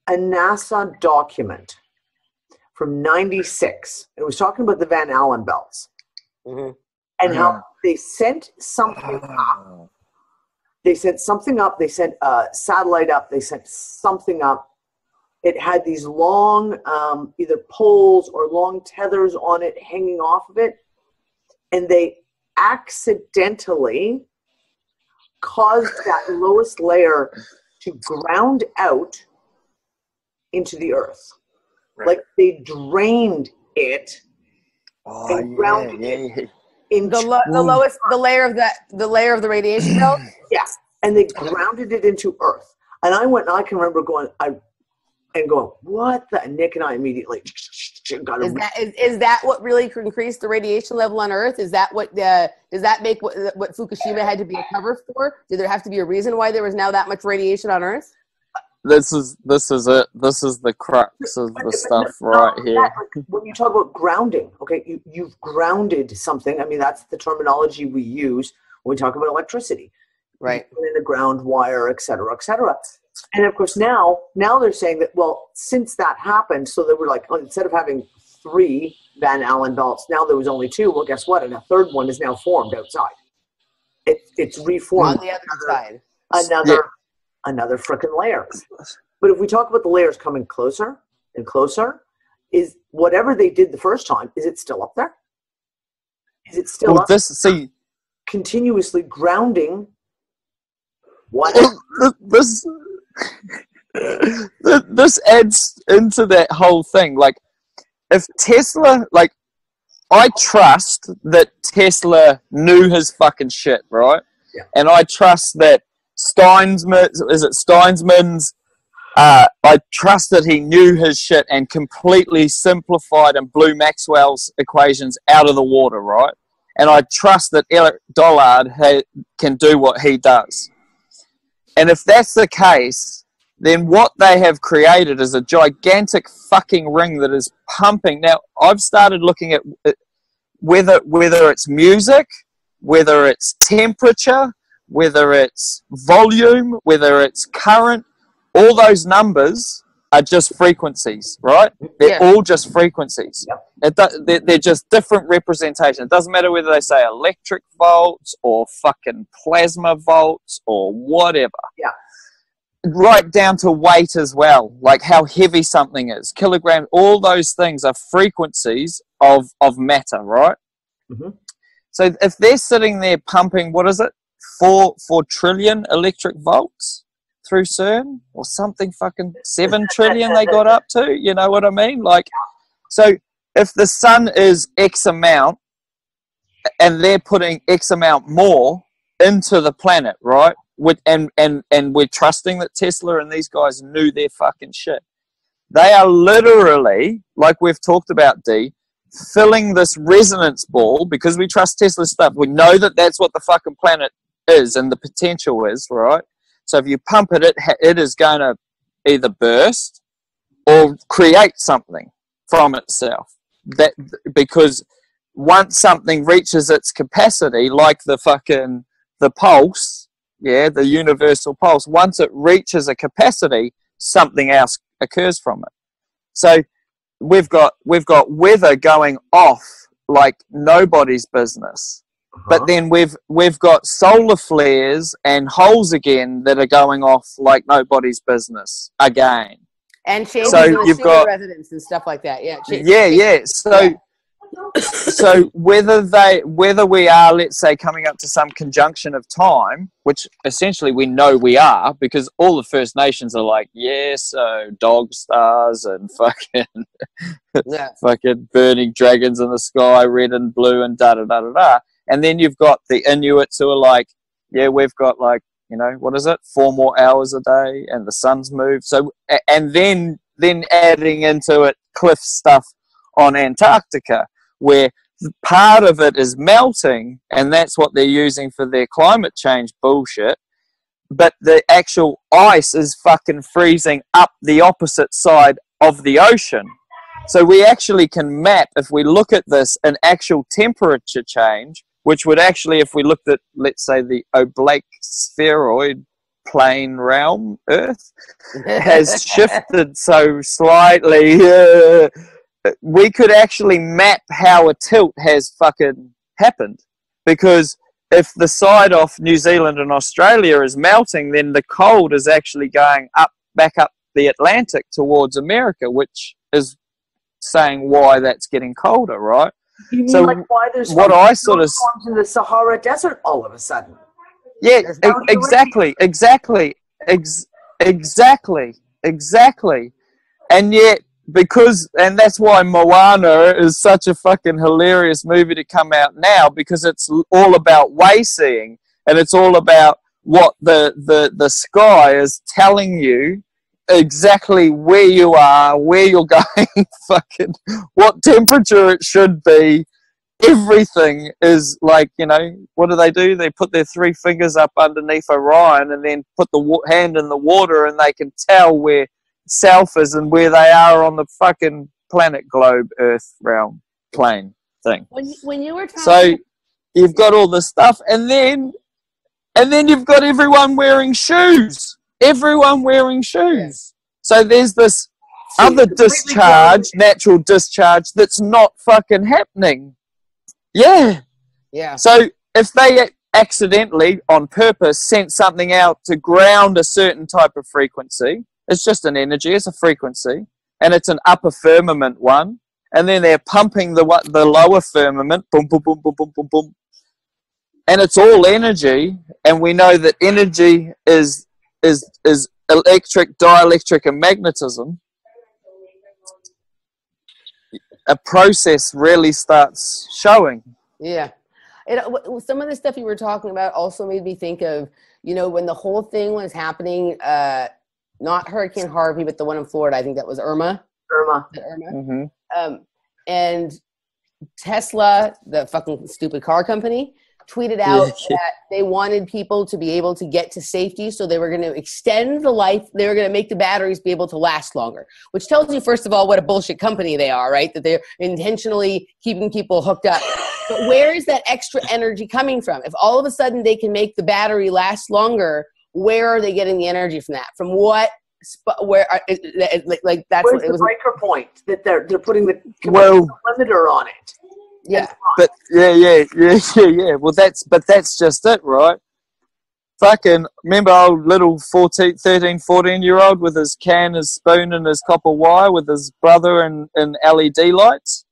a NASA document from 96. It was talking about the Van Allen belts and how they sent something up. They sent something up. They sent a satellite up. They sent something up. It had these long either poles or long tethers on it hanging off of it. And they accidentally caused that lowest layer to ground out into the earth. Right. Like they drained it and grounded it into the layer of the radiation belt. Yes, and they grounded it into earth. And I went, and I can remember going, what the? And Nick and I immediately got is that what really increased the radiation level on Earth? Is that what does that make what Fukushima had to be a cover for? Did there have to be a reason why there was now that much radiation on Earth? This is it. This is the crux of the stuff right here. Like, when you talk about grounding, okay, you've grounded something. I mean, that's the terminology we use when we talk about electricity. Right. You put in a ground wire, et cetera, et cetera. And of course, now they're saying that, well, since that happened, so they were like, instead of having 3 Van Allen belts, now there was only 2. Well, guess what? And a third one is now formed outside. It's reformed on the other side. Another frickin' layer. But if we talk about the layers coming closer and closer, is whatever they did the first time, is it still up there? Is it still up there? Continuously grounding what? This adds into that whole thing. Like, if Tesla, like, I trust that Tesla knew his fucking shit, right? Yeah. And I trust that Steinsman's, I trust that he knew his shit and completely simplified and blew Maxwell's equations out of the water, right? And I trust that Eric Dollard can do what he does. And if that's the case, then what they have created is a gigantic fucking ring that is pumping. Now, I've started looking at whether it's music, whether it's temperature, whether it's volume, whether it's current, all those numbers are just frequencies, right? They're all just frequencies. Yep. They're just different representations. It doesn't matter whether they say electric volts or fucking plasma volts or whatever. Yeah. Right down to weight as well, like how heavy something is, kilograms, all those things are frequencies of matter, right? Mm-hmm. So if they're sitting there pumping, what is it, 4 trillion electric volts through CERN or something, fucking 7 trillion they got up to, you know what I mean? Like, so if the sun is X amount and they're putting X amount more into the planet, right? And we're trusting that Tesla and these guys knew their fucking shit. They are literally, like we've talked about, D, filling this resonance ball because we trust Tesla's stuff. We know that that's what the fucking planet is and the potential is, right? So if you pump it, it is going to either burst or create something from itself. That because once something reaches its capacity, like the pulse, the universal pulse, once it reaches a capacity, something else occurs from it. So we've got weather going off like nobody's business. But then we've got solar flares and holes again that are going off like nobody's business again. And changes in the sewer residents and stuff like that. So whether we are, let's say, coming up to some conjunction of time, which essentially we know we are, because all the First Nations are like, so dog stars and fucking burning dragons in the sky, red and blue and da-da-da-da-da. And then you've got the Inuits who are like, we've got like, 4 more hours a day and the sun's moved. So, and then adding into it cliff stuff on Antarctica, where part of it is melting and that's what they're using for their climate change bullshit. But the actual ice is fucking freezing up the opposite side of the ocean. So we actually can map, if we look at this, an actual temperature change, which would actually, if we looked at, let's say, the oblique spheroid plane realm, Earth, has shifted so slightly we could actually map how a tilt has fucking happened, because if the side off New Zealand and Australia is melting, then the cold is actually going back up the Atlantic towards America, which is saying why that's getting colder, right? You mean So like why there's what I sort of storms in the Sahara Desert all of a sudden? yeah, Is that what you're exactly, and yet and that's why Moana is such a fucking hilarious movie to come out now, because it's all about way seeing, and it's all about what the sky is telling you exactly where you are, where you're going, fucking what temperature it should be. Everything is like, what do? They put their 3 fingers up underneath Orion and then put the hand in the water, and they can tell where south is and where they are on the fucking planet, globe, earth, realm, plane thing. When you were talking, so you've got all this stuff, and then you've got everyone wearing shoes. So there's this other discharge, natural discharge, that's not fucking happening. Yeah. So if they accidentally, on purpose, sent something out to ground a certain type of frequency, it's just an energy, it's a frequency, and it's an upper firmament one, and then they're pumping the lower firmament, boom, boom, boom, boom, boom, boom, boom, and it's all energy, and we know that energy is electric, dielectric, and magnetism. A process really starts showing. Yeah. Some of the stuff you were talking about also made me think of, when the whole thing was happening, not Hurricane Harvey, but the one in Florida, I think that was Irma. Mm-hmm. And Tesla, the fucking stupid car company, tweeted out that they wanted people to be able to get to safety, so they were going to extend the life. They were going to make the batteries be able to last longer, which tells you, first of all, what a bullshit company they are, right? That they're intentionally keeping people hooked up. But where is that extra energy coming from? If all of a sudden they can make the battery last longer, where are they getting the energy from that? From what? Where? Like that's where's what it was. The breaker point that they're putting the limiter on it. Yeah. But yeah. Well, that's just it, right? Fucking remember old little 13-14-year-old with his can, his spoon, and his copper wire with his brother and LED lights?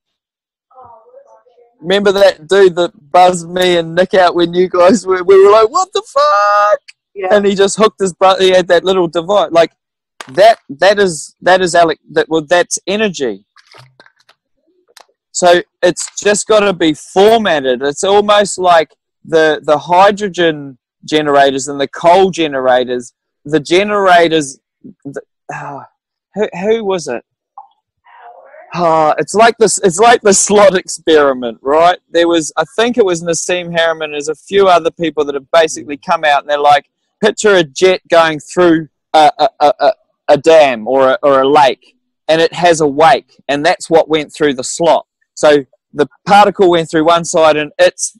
Remember that dude that buzzed me and Nick out when you guys we were like, what the fuck? Yeah. And he just hooked his brother. He had that little device. Like that's energy. So it's just got to be formatted. It's almost like the hydrogen generators and the coal generators. The generators. Who was it? It's like this. It's like the slot experiment, right? I think it was Nassim Harriman. There's a few other people that have basically come out and they're like, picture a jet going through a dam or a lake, and it has a wake, and that's what went through the slot. So the particle went through one side, and it's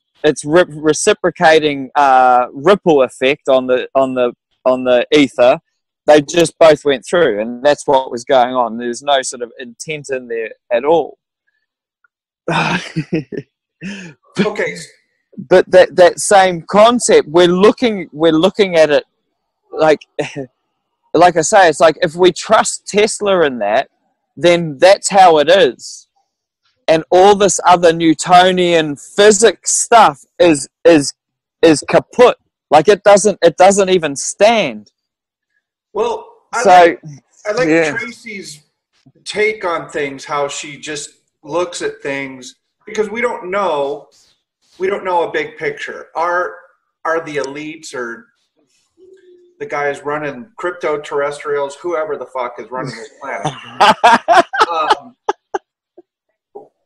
reciprocating ripple effect on the ether. They just both went through, and that's what was going on. There's no sort of intent in there at all. Okay. But that same concept, we're looking at it like I say, it's like if we trust Tesla in that, then that's how it is. And all this other Newtonian physics stuff is kaput. Like it doesn't even stand. Well, I like Tracy's take on things, how she just looks at things, because we don't know a big picture. Are the elites or the guys running crypto terrestrials, whoever the fuck is running this planet?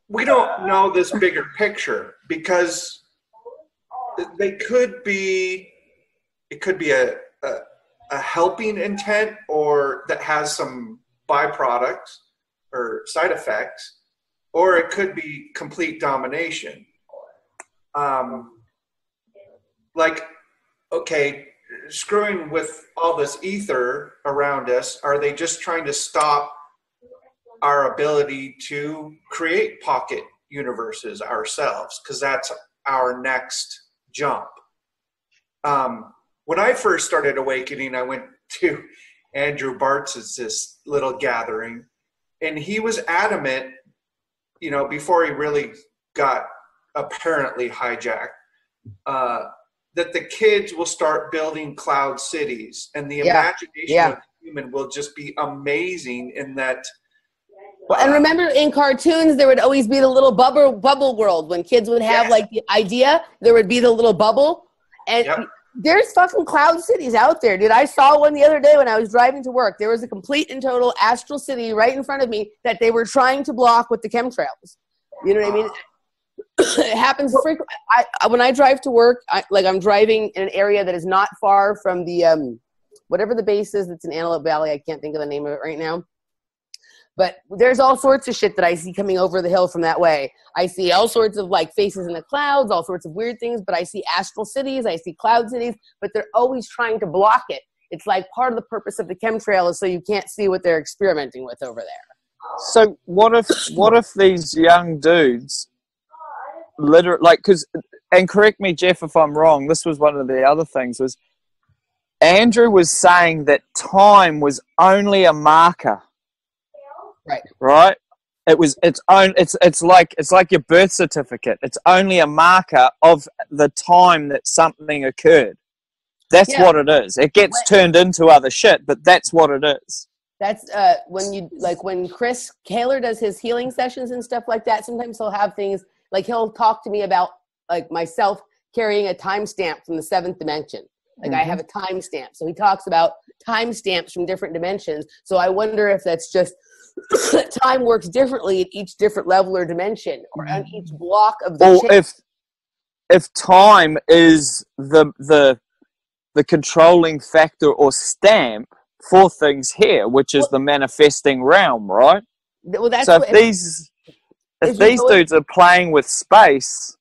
We don't know this bigger picture, because it could be a helping intent, or that has some byproducts or side effects, or it could be complete domination. Screwing with all this ether around us, are they just trying to stop our ability to create pocket universes ourselves, because that's our next jump. When I first started awakening, I went to Andrew Bartz's this little gathering, and he was adamant, you know, before he really got apparently hijacked, that the kids will start building cloud cities, and the imagination of the human will just be amazing in that. Well, and remember, in cartoons, there would always be the little bubble world. When kids would have like the idea, there would be the little bubble. And there's fucking cloud cities out there, dude. I saw one the other day when I was driving to work. There was a complete and total astral city right in front of me that they were trying to block with the chemtrails. You know what I mean? It happens frequently. When I drive to work, I'm driving in an area that is not far from the whatever the base is that's in Antelope Valley. I can't think of the name of it right now. But there's all sorts of shit that I see coming over the hill from that way. I see all sorts of like faces in the clouds, all sorts of weird things, but I see astral cities, I see cloud cities, but they're always trying to block it. It's like part of the purpose of the chemtrail is so you can't see what they're experimenting with over there. So what if these young dudes literally, like, because, and correct me, Jeff, if I'm wrong, this was one of the other things, was Andrew was saying that time was only a marker. Right. It's like your birth certificate. It's only a marker of the time that something occurred. That's what it is. It gets turned into other shit, but that's what it is. That's when Chris Kaler does his healing sessions and stuff like that, sometimes he'll have things like he'll talk to me about like myself carrying a timestamp from the 7th dimension. Like I have a timestamp. So he talks about timestamps from different dimensions. So I wonder if that's just time works differently at each different level or dimension, or on each block of the chain. If time is the controlling factor or stamp for things here, which is the manifesting realm, right? Well, that's so if these dudes are playing with space,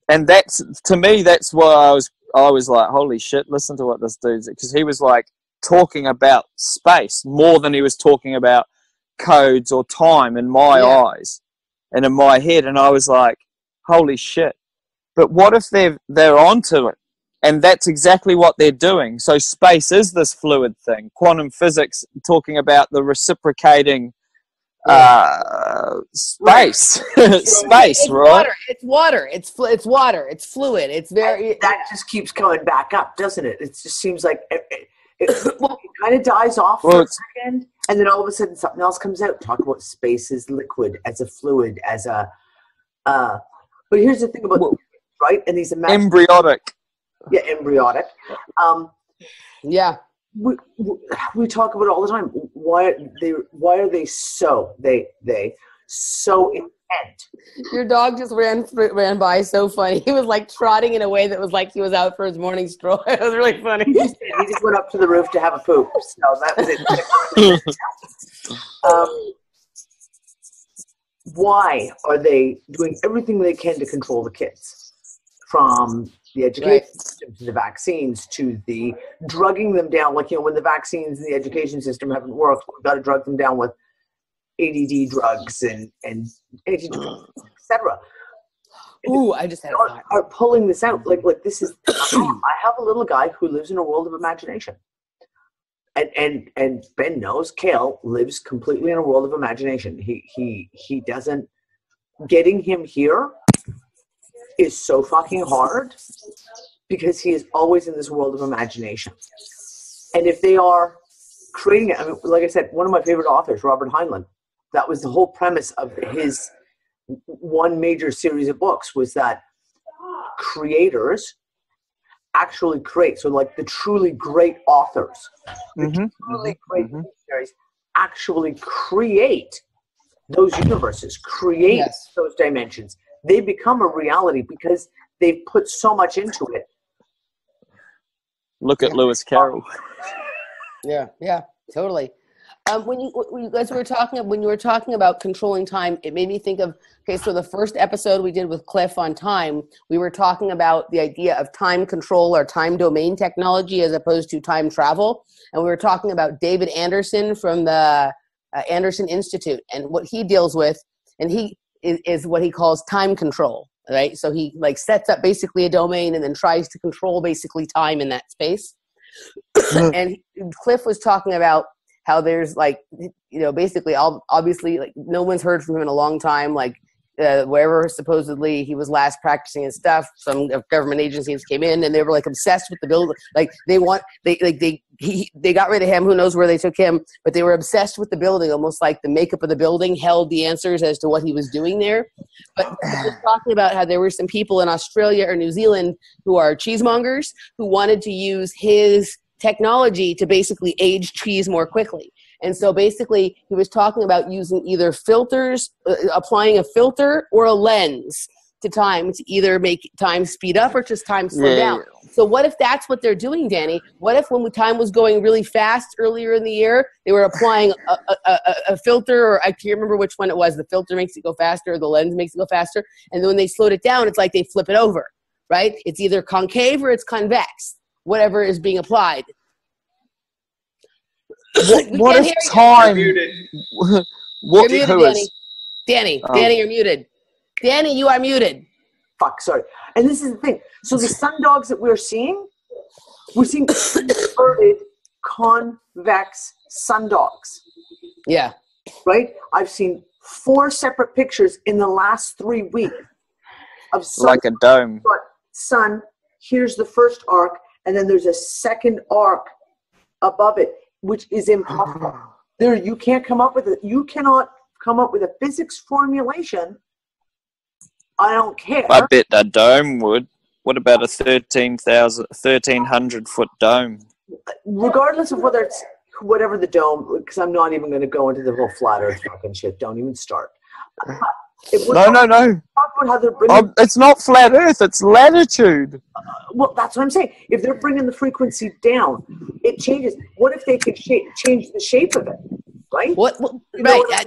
and that's, to me, that's why I was like, holy shit, listen to what this dude's, because he was like talking about space more than he was talking about codes or time in my eyes and in my head. And I was like, holy shit. But what if they're onto it? And that's exactly what they're doing. So space is this fluid thing. Quantum physics talking about the reciprocating space. Space, right? It's water. It's water. It's fluid. It's very... That just keeps coming back up, doesn't it? It just seems like it kind of dies off for a second, and then all of a sudden something else comes out. Talk about space as liquid, as a fluid, as a... but here's the thing about... right? And these embryonic. Yeah, embryonic. We talk about it all the time. Why are they so so intent? Your dog just ran by, so funny. He was like trotting in a way that was like he was out for his morning stroll. It was really funny. He just went up to the roof to have a poop. So that was it. Why are they doing everything they can to control the kids? From the education system to the vaccines to the drugging them down. Like, when the vaccines and the education system haven't worked, we've got to drug them down with ADD drugs and anti-drugs, etc. Ooh, I just had a thought. Are pulling this out. Like this is, I have a little guy who lives in a world of imagination. And Ben knows Kale lives completely in a world of imagination. He doesn't, getting him here is so fucking hard because he is always in this world of imagination. And if they are creating it, I mean, like I said, one of my favorite authors, Robert Heinlein, that was the whole premise of his one major series of books, was that creators actually create. So like the truly great authors, truly great visionaries actually create those universes, create those dimensions. They become a reality because they've put so much into it. Look at Lewis Carroll. Yeah, totally. When you guys were talking, when you were talking about controlling time, it made me think of, okay, so the first episode we did with Cliff on time, we were talking about the idea of time control or time domain technology as opposed to time travel. And we were talking about David Anderson from the Anderson Institute, and what he deals with, and he is what he calls time control, right? So he like sets up basically a domain and then tries to control basically time in that space. And Cliff was talking about how there's like, basically obviously like no one's heard from him in a long time, like wherever supposedly he was last practicing his stuff, some government agencies came in and they were like obsessed with the building. Like they got rid of him. Who knows where they took him, but they were obsessed with the building, almost like the makeup of the building held the answers as to what he was doing there. But he was talking about how there were some people in Australia or New Zealand who are cheesemongers who wanted to use his technology to basically age cheese more quickly. And so basically he was talking about using either filters, applying a filter or a lens to time to either make time speed up or just time slow down. So what if that's what they're doing, Dani? What if when time was going really fast earlier in the year, they were applying a filter, or I can't remember which one it was. The filter makes it go faster, or the lens makes it go faster. And then when they slowed it down, it's like they flip it over, right? It's either concave or it's convex, whatever is being applied. What if time? You're muted, Dani. Dani, you're muted. Dani, you are muted. Fuck, sorry. And this is the thing. So the sun dogs that we're seeing inverted convex sun dogs. Yeah. Right? I've seen 4 separate pictures in the last 3 weeks of sun. Like a dome. Sun, here's the first arc, and then there's a second arc above it, which is impossible. You can't come up with it. You cannot come up with a physics formulation. I don't care. I bet a dome would. What about a 1,300 foot dome? Regardless of whether it's whatever the dome, because I'm not even going to go into the whole flat earth fucking shit. Don't even start. No. Talk about how they're bringing, it's not flat earth, it's latitude. Well, that's what I'm saying. If they're bringing the frequency down, it changes. What if they could change the shape of it, right?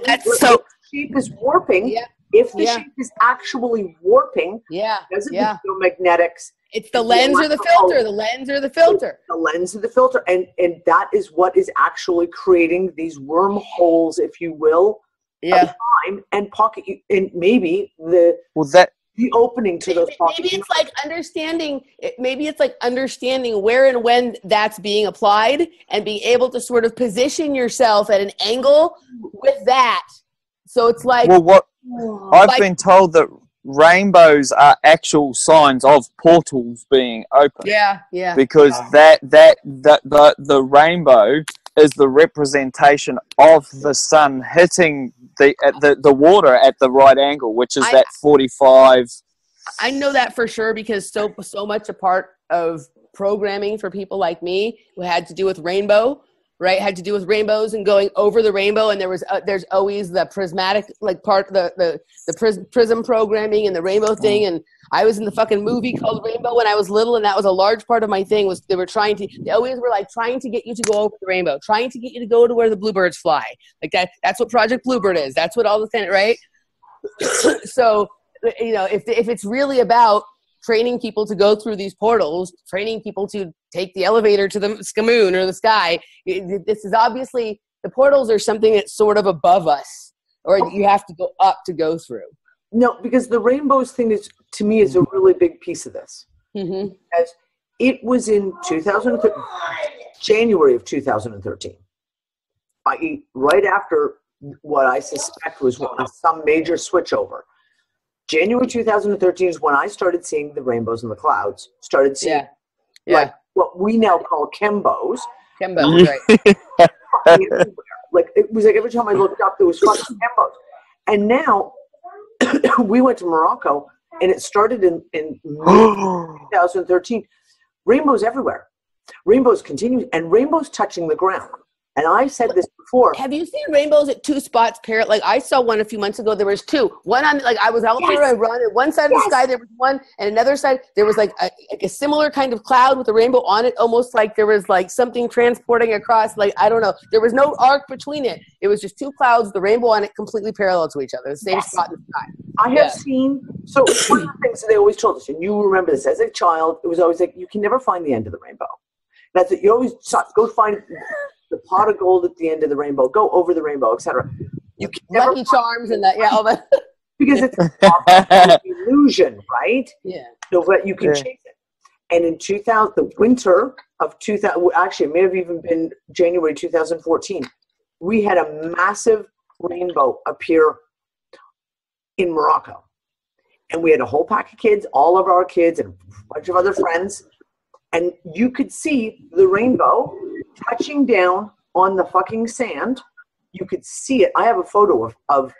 That's so. The shape is warping. Yeah. If the shape is actually warping, because of the geomagnetics, it's the lens or the filter. The lens or the filter. The lens or the filter, and that is what is actually creating these wormholes, if you will. Of time and pocket, and maybe the opening to those pockets. Maybe it's like understanding. Maybe it's like understanding where and when that's being applied, and being able to sort of position yourself at an angle with that. So it's like. Well, I've been told that rainbows are actual signs of portals being open. Yeah. Because the rainbow is the representation of the sun hitting the water at the right angle, which is that 45. I know that for sure because so much a part of programming for people like me who had to do with rainbow, right? Had to do with rainbows and going over the rainbow, and there's always the prismatic part, the prism programming and the rainbow thing. And I was in the fucking movie called Rainbow when I was little, and that was a large part of my thing. Was they always were like trying to get you to go over the rainbow, trying to get you to go to where the bluebirds fly, like that. That's what Project Bluebird is. That's what all the thing, right? So if it's really about training people to go through these portals, training people to take the elevator to the moon or the sky. This is obviously, the portals are something that's sort of above us, or you have to go up to go through. No, because the rainbows thing is, to me, is a really big piece of this. Mm-hmm. As it was in January of 2013, i.e. right after what I suspect was some major switchover. January 2013 is when I started seeing the rainbows in the clouds. Started seeing like what we now call chembos. Chembos, right? Like it was like every time I looked up, there was fucking chembos. And now we went to Morocco, and it started in 2013. Rainbows everywhere. Rainbows continue, and rainbows touching the ground. And I said this before. Have you seen rainbows at 2 spots? Like I saw one a few months ago. There was 2. One on, like I was out there, I run. At one side of the sky there was one, and another side there was like a similar kind of cloud with a rainbow on it, almost like there was like something transporting across. Like I don't know. There was no arc between it. It was just 2 clouds, the rainbow on it, completely parallel to each other, the same spot in the sky. I have seen. So one of the things that they always told us, and you remember this as a child, it was always like you can never find the end of the rainbow. That's it. You always go find the pot of gold at the end of the rainbow, go over the rainbow, etc. You can never Lucky Charms and that. Yeah, all that. because it's an illusion, right? Yeah. So that you can chase it. And in 2000, the winter of 2000, actually, it may have even been January 2014, we had a massive rainbow appear in Morocco. And we had a whole pack of kids, all of our kids, and a bunch of other friends. And you could see the rainbow touching down on the fucking sand. You could see it. I have a photo of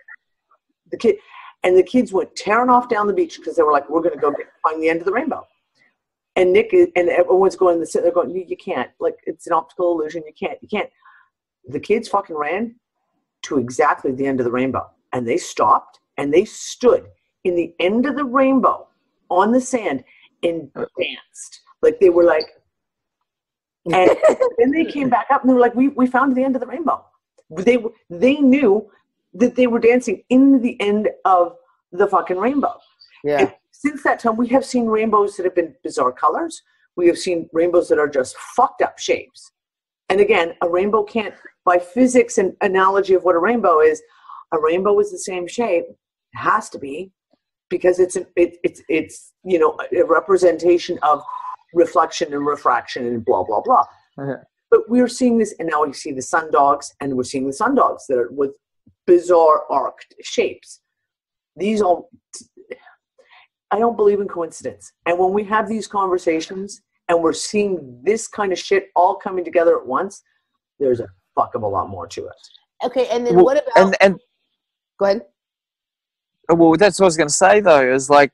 the kid. And the kids went tearing off down the beach because they were like, we're going to go find the end of the rainbow. And Nick and everyone's going, they're going, you can't. Like, it's an optical illusion. You can't. The kids fucking ran to exactly the end of the rainbow. And they stopped and they stood in the end of the rainbow on the sand and danced. Like, they were like, and then they came back up and they were like, we found the end of the rainbow. They knew that they were dancing in the end of the fucking rainbow. Yeah. And since that time, we have seen rainbows that have been bizarre colors. We have seen rainbows that are just fucked up shapes. And again, a rainbow can't, by physics and analogy of what a rainbow is the same shape. It has to be, because it's you know, a representation of reflection and refraction and blah, blah, blah. Uh-huh. But we're seeing this, and now we see the sundogs, and we're seeing the sundogs that are with bizarre arced shapes. These all, I don't believe in coincidence. And when we have these conversations and we're seeing this kind of shit all coming together at once, there's a fuck of a lot more to it. Okay, and then what about... And go ahead. Well, that's what I was going to say, though, is like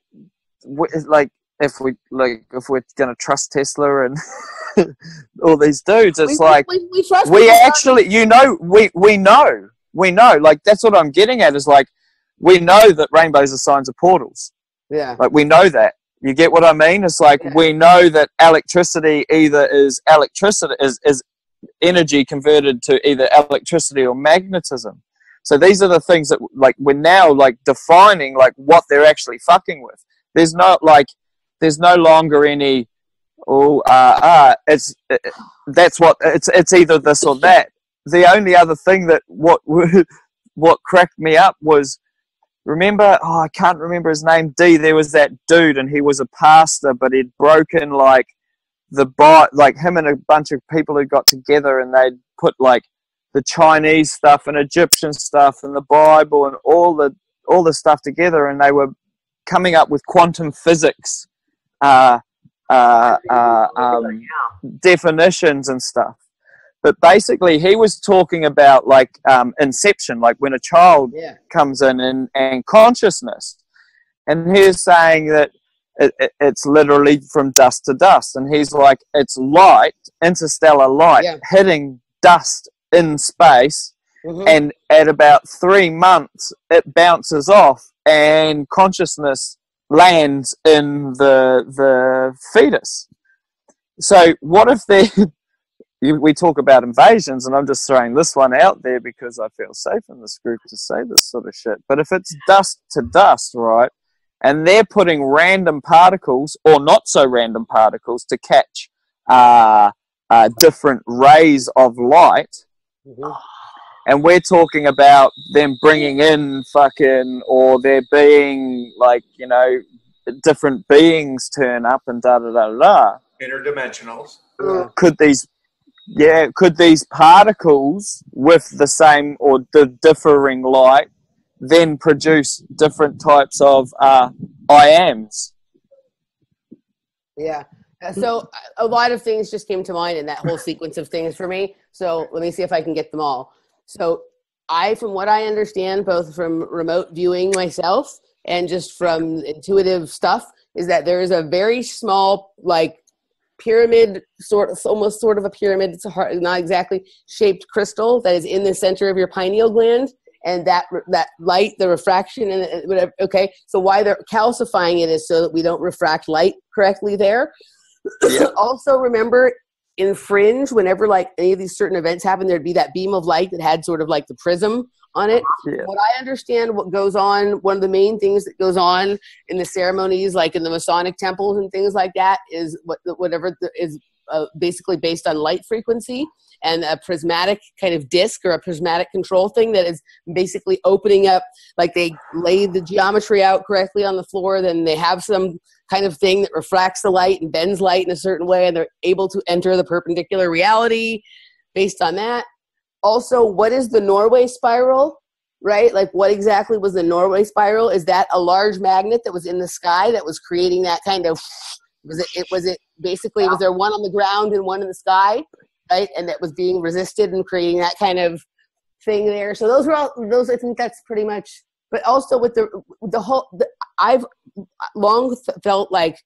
if we're going to trust Tesla and all these dudes, it's we actually, you know, we know, like, that's what I'm getting at, is like, we know that rainbows are signs of portals. Yeah. Like, we know that. You get what I mean? It's like, we know that electricity either is energy converted to either electricity or magnetism. So these are the things that, like, we're now, like, defining, like, what they're actually fucking with. There's no longer any, it's either this or that. The only other thing that what cracked me up was, remember, I can't remember his name, there was that dude, and he was a pastor, but he'd broken, like, like, him and a bunch of people who got together, and they'd put, like, the Chinese stuff and Egyptian stuff and the Bible and all the stuff together, and they were coming up with quantum physics definitions and stuff. But basically, he was talking about, like, inception, like when a child comes in and consciousness. And he was saying that it's literally from dust to dust. And he's like, it's light, interstellar light, hitting dust in space. Mm-hmm. And at about 3 months, it bounces off and consciousness lands in the fetus. So what if we talk about invasions, and I'm just throwing this one out there because I feel safe in this group to say this sort of shit. But if it's dust to dust, right, and they're putting random particles or not so random particles to catch different rays of light, and we're talking about them bringing in or there being, like, you know, different beings turn up and da-da-da-da. Interdimensionals. Could these particles with the same or the differing light then produce different types of I-ams? Yeah. So a lot of things just came to mind in that whole sequence of things for me. So let me see if I can get them all. So from what I understand, both from remote viewing myself and just from intuitive stuff, is that there is a very small, like, pyramid, almost sort of a pyramid. It's not exactly shaped crystal that is in the center of your pineal gland, and that light, the refraction, and whatever. Okay, so why they're calcifying it is so that we don't refract light correctly there. Yeah. Also, remember in Fringe, whenever, like, any of these certain events happen, there'd be that beam of light that had sort of like the prism on it. Yeah. What I understand, what goes on, one of the main things that goes on in the ceremonies, like in the Masonic temples and things like that, is whatever is basically based on light frequency, and a prismatic kind of disc or a prismatic control thing that is basically opening up, like they lay the geometry out correctly on the floor, then they have some kind of thing that refracts the light and bends light in a certain way, and they're able to enter the perpendicular reality based on that. Also, what is the Norway spiral, right? Like, what exactly was the Norway spiral? Is that a large magnet that was in the sky that was creating that kind of, was it basically, was there one on the ground and one in the sky? Right, and that was being resisted and creating that kind of thing there. So those were all those. I think that's pretty much. But also with the whole, I've long felt like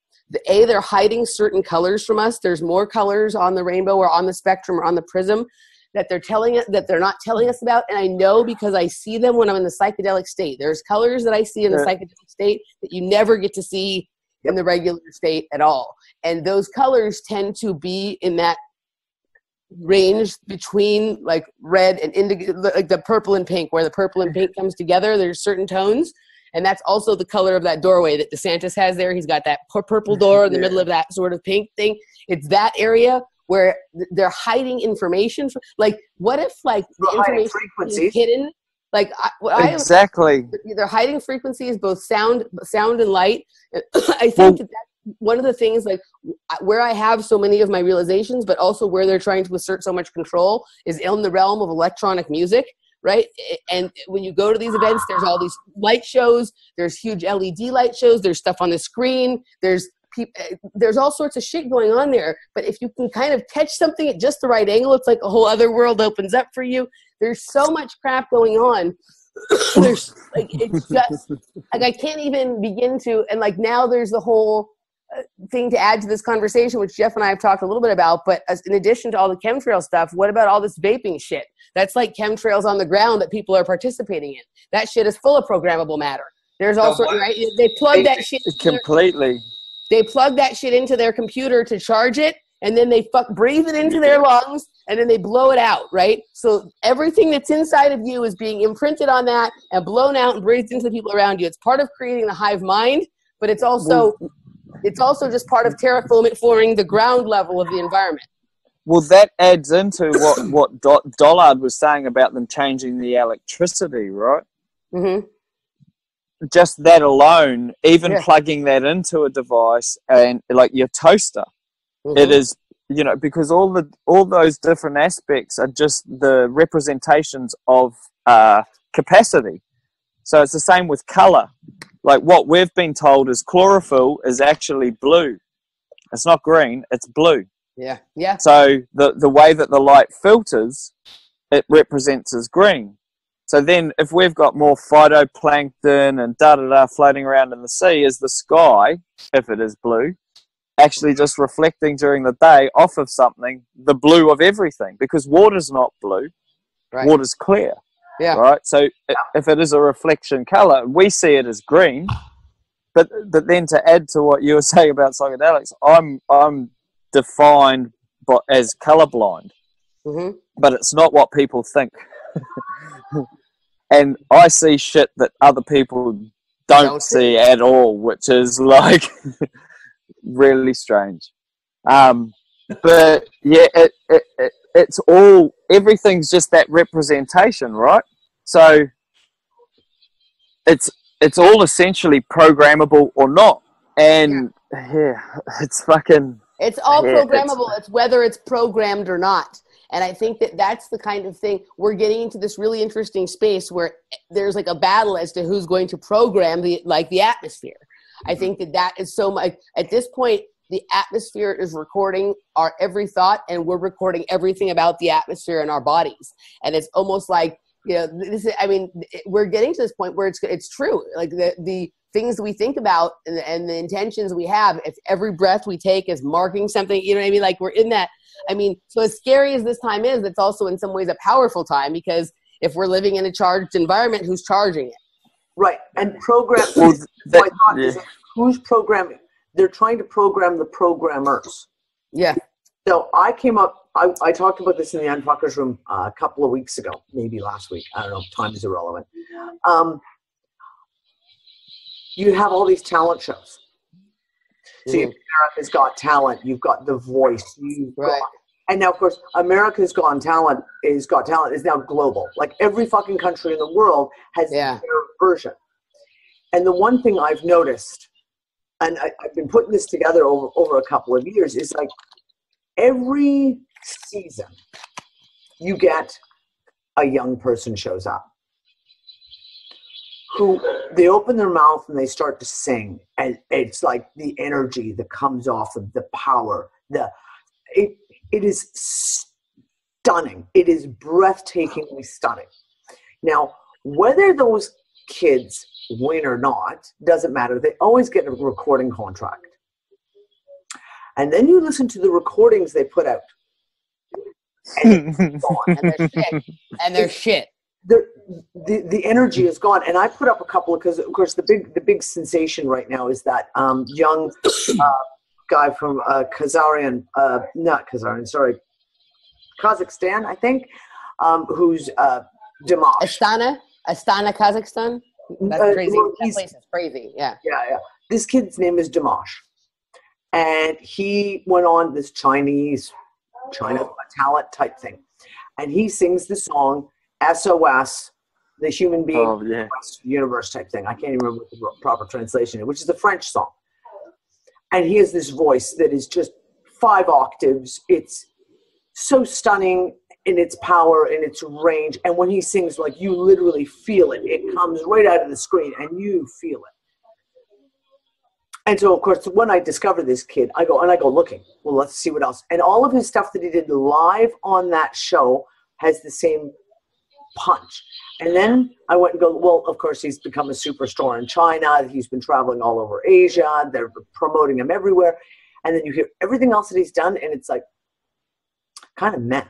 they're hiding certain colors from us. There's more colors on the rainbow or on the spectrum or on the prism that they're telling us that they're not telling us about. And I know because I see them when I'm in the psychedelic state. There's colors that I see in the psychedelic state that you never get to see in the regular state at all. And those colors tend to be in that range between like red and indigo, like the purple and pink, where the purple and pink comes together. There's certain tones, and that's also the color of that doorway that DeSantis has there. He's got that purple door in the middle of that sort of pink thing. It's that area where they're hiding information. Like, what if like the information is hidden? Like exactly, they're hiding frequencies, both sound and light. I think that's one of the things, like where I have so many of my realizations, but also where they're trying to assert so much control is in the realm of electronic music, right? And when you go to these events, there's all these light shows, there's huge LED light shows, there's stuff on the screen, there's all sorts of shit going on there. But if you can kind of catch something at just the right angle, it's like a whole other world opens up for you. There's so much crap going on. There's like, it's just like I can't even begin to. And like now there's the whole thing to add to this conversation, which Jeff and I have talked a little bit about, but in addition to all the chemtrail stuff, what about all this vaping shit? That's like chemtrails on the ground that people are participating in. That shit is full of programmable matter. There's also, right? They plug that shit completely. They plug that shit into their computer to charge it, and then they breathe it into their lungs, and then they blow it out, right? So everything that's inside of you is being imprinted on that and blown out and breathed into the people around you. It's part of creating the hive mind, but it's also just part of terraforming the ground level of the environment. Well, that adds into what Dollard was saying about them changing the electricity, right? Mm-hmm. Just that alone, even plugging that into a device and like your toaster, it is, you know, because all those different aspects are just the representations of capacity. So it's the same with color. Like what we've been told is chlorophyll is actually blue. It's not green, it's blue. Yeah, yeah. So the way that the light filters, it represents as green. So then if we've got more phytoplankton and floating around in the sea, is the sky, if it is blue, actually just reflecting during the day off of something, the blue of everything, because water's not blue, water's clear. Yeah. Right. So if it is a reflection color, we see it as green. But then to add to what you were saying about psychedelics, I'm defined as colorblind, but it's not what people think. And I see shit that other people don't see at all, which is like really strange. But yeah, it's all, everything's just that representation, right? So it's all essentially programmable or not. And it's fucking... It's all programmable. It's whether it's programmed or not. And I think that's the kind of thing, we're getting into this really interesting space where there's like a battle as to who's going to program the atmosphere. I think that is so much, at this point, the atmosphere is recording our every thought, and we're recording everything about the atmosphere in our bodies. And it's almost like, you know, we're getting to this point where it's true. Like the things we think about and the intentions we have, if every breath we take is marking something, you know what I mean? Like we're in that. I mean, so as scary as this time is, it's also in some ways a powerful time, because if we're living in a charged environment, who's charging it? Right. And program, who's programming? They're trying to program the programmers. Yeah. So I came up, I talked about this in the Unfuckers room a couple of weeks ago, maybe last week. I don't know, time is irrelevant. You have all these talent shows. So you have America's Got Talent, you've got The Voice, you've got, and now of course America's Got Talent is now global. Like every fucking country in the world has their version. And the one thing I've noticed, and I've been putting this together over a couple of years, is like every season you get a young person shows up who they open their mouth and they start to sing, and it's like the energy that comes off of the power, it is stunning. It is breathtakingly stunning. Now, whether those kids win or not doesn't matter. They always get a recording contract. And then you listen to the recordings they put out. And it's gone. And they're shit. The energy is gone. And I put up a couple because of course the big sensation right now is that young guy from Kazakhstan, I think, who's Dimash. Astana, Kazakhstan. That's crazy. That place is crazy. Yeah. Yeah. This kid's name is Dimash, and he went on this China talent type thing, and he sings the song SOS, the Human Being Universe type thing. I can't even remember what the proper translation is, which is a French song. And he has this voice that is just 5 octaves. It's so stunning in its power, in its range. And when he sings, like, you literally feel it. It comes right out of the screen and you feel it. And so, of course, when I discovered this kid, I go looking. Well, let's see what else. And all of his stuff that he did live on that show has the same punch. And then I went and go, well, of course, he's become a superstar in China. He's been traveling all over Asia. They're promoting him everywhere. And then you hear everything else that he's done, and it's like kind of meh.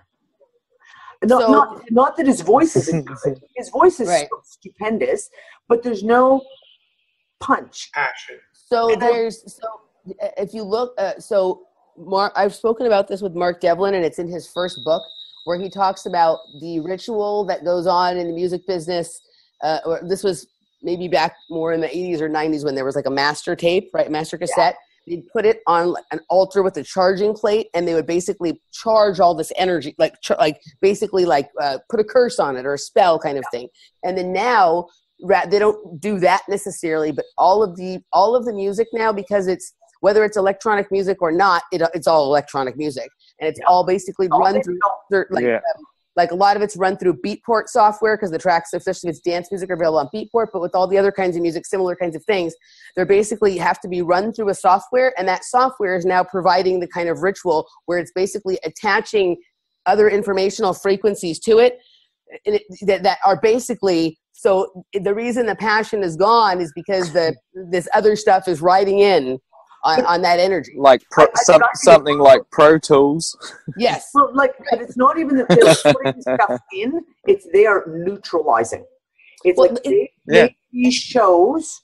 Not that his voice isn't good. His voice is so stupendous, but there's no punch. Action. If you look, Mark, I've spoken about this with Mark Devlin, and it's in his first book where he talks about the ritual that goes on in the music business. Or this was maybe back more in the 80s or 90s when there was like a master tape, right? Master cassette. Yeah. They'd put it on an altar with a charging plate, and they would basically charge all this energy, put a curse on it or a spell kind of thing. And then now they don't do that necessarily, but all of the music now, because it's whether it's electronic music or not, it's all electronic music, and it's all basically run through like a lot of it's run through Beatport software, because the tracks, especially if it's dance music, are available on Beatport. But with all the other kinds of music, similar kinds of things, they're basically have to be run through a software, and that software is now providing the kind of ritual where it's basically attaching other informational frequencies to it that are basically. So the reason the passion is gone is because this other stuff is riding in on that energy, like something like Pro Tools. Yes, but it's not even that they're putting stuff in; it's they are neutralizing. It's they make these shows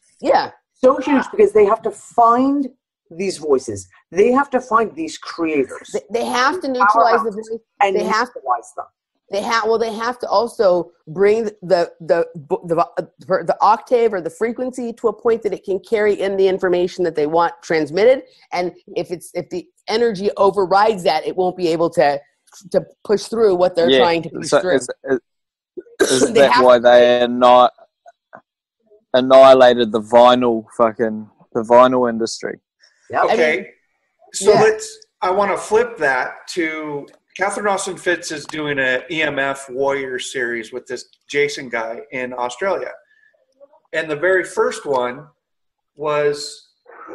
so huge because they have to find these voices. They have to find these creators. They have to neutralize the voice, and they have to neutralize them. They have to also bring the octave or the frequency to a point that it can carry in the information that they want transmitted. And if the energy overrides that, it won't be able to push through what they're trying to push through. Is that why they annihilated the vinyl industry? Yeah. Okay. I want to flip that to Catherine Austin Fitz is doing an EMF Warrior series with this Jason guy in Australia. And the very first one was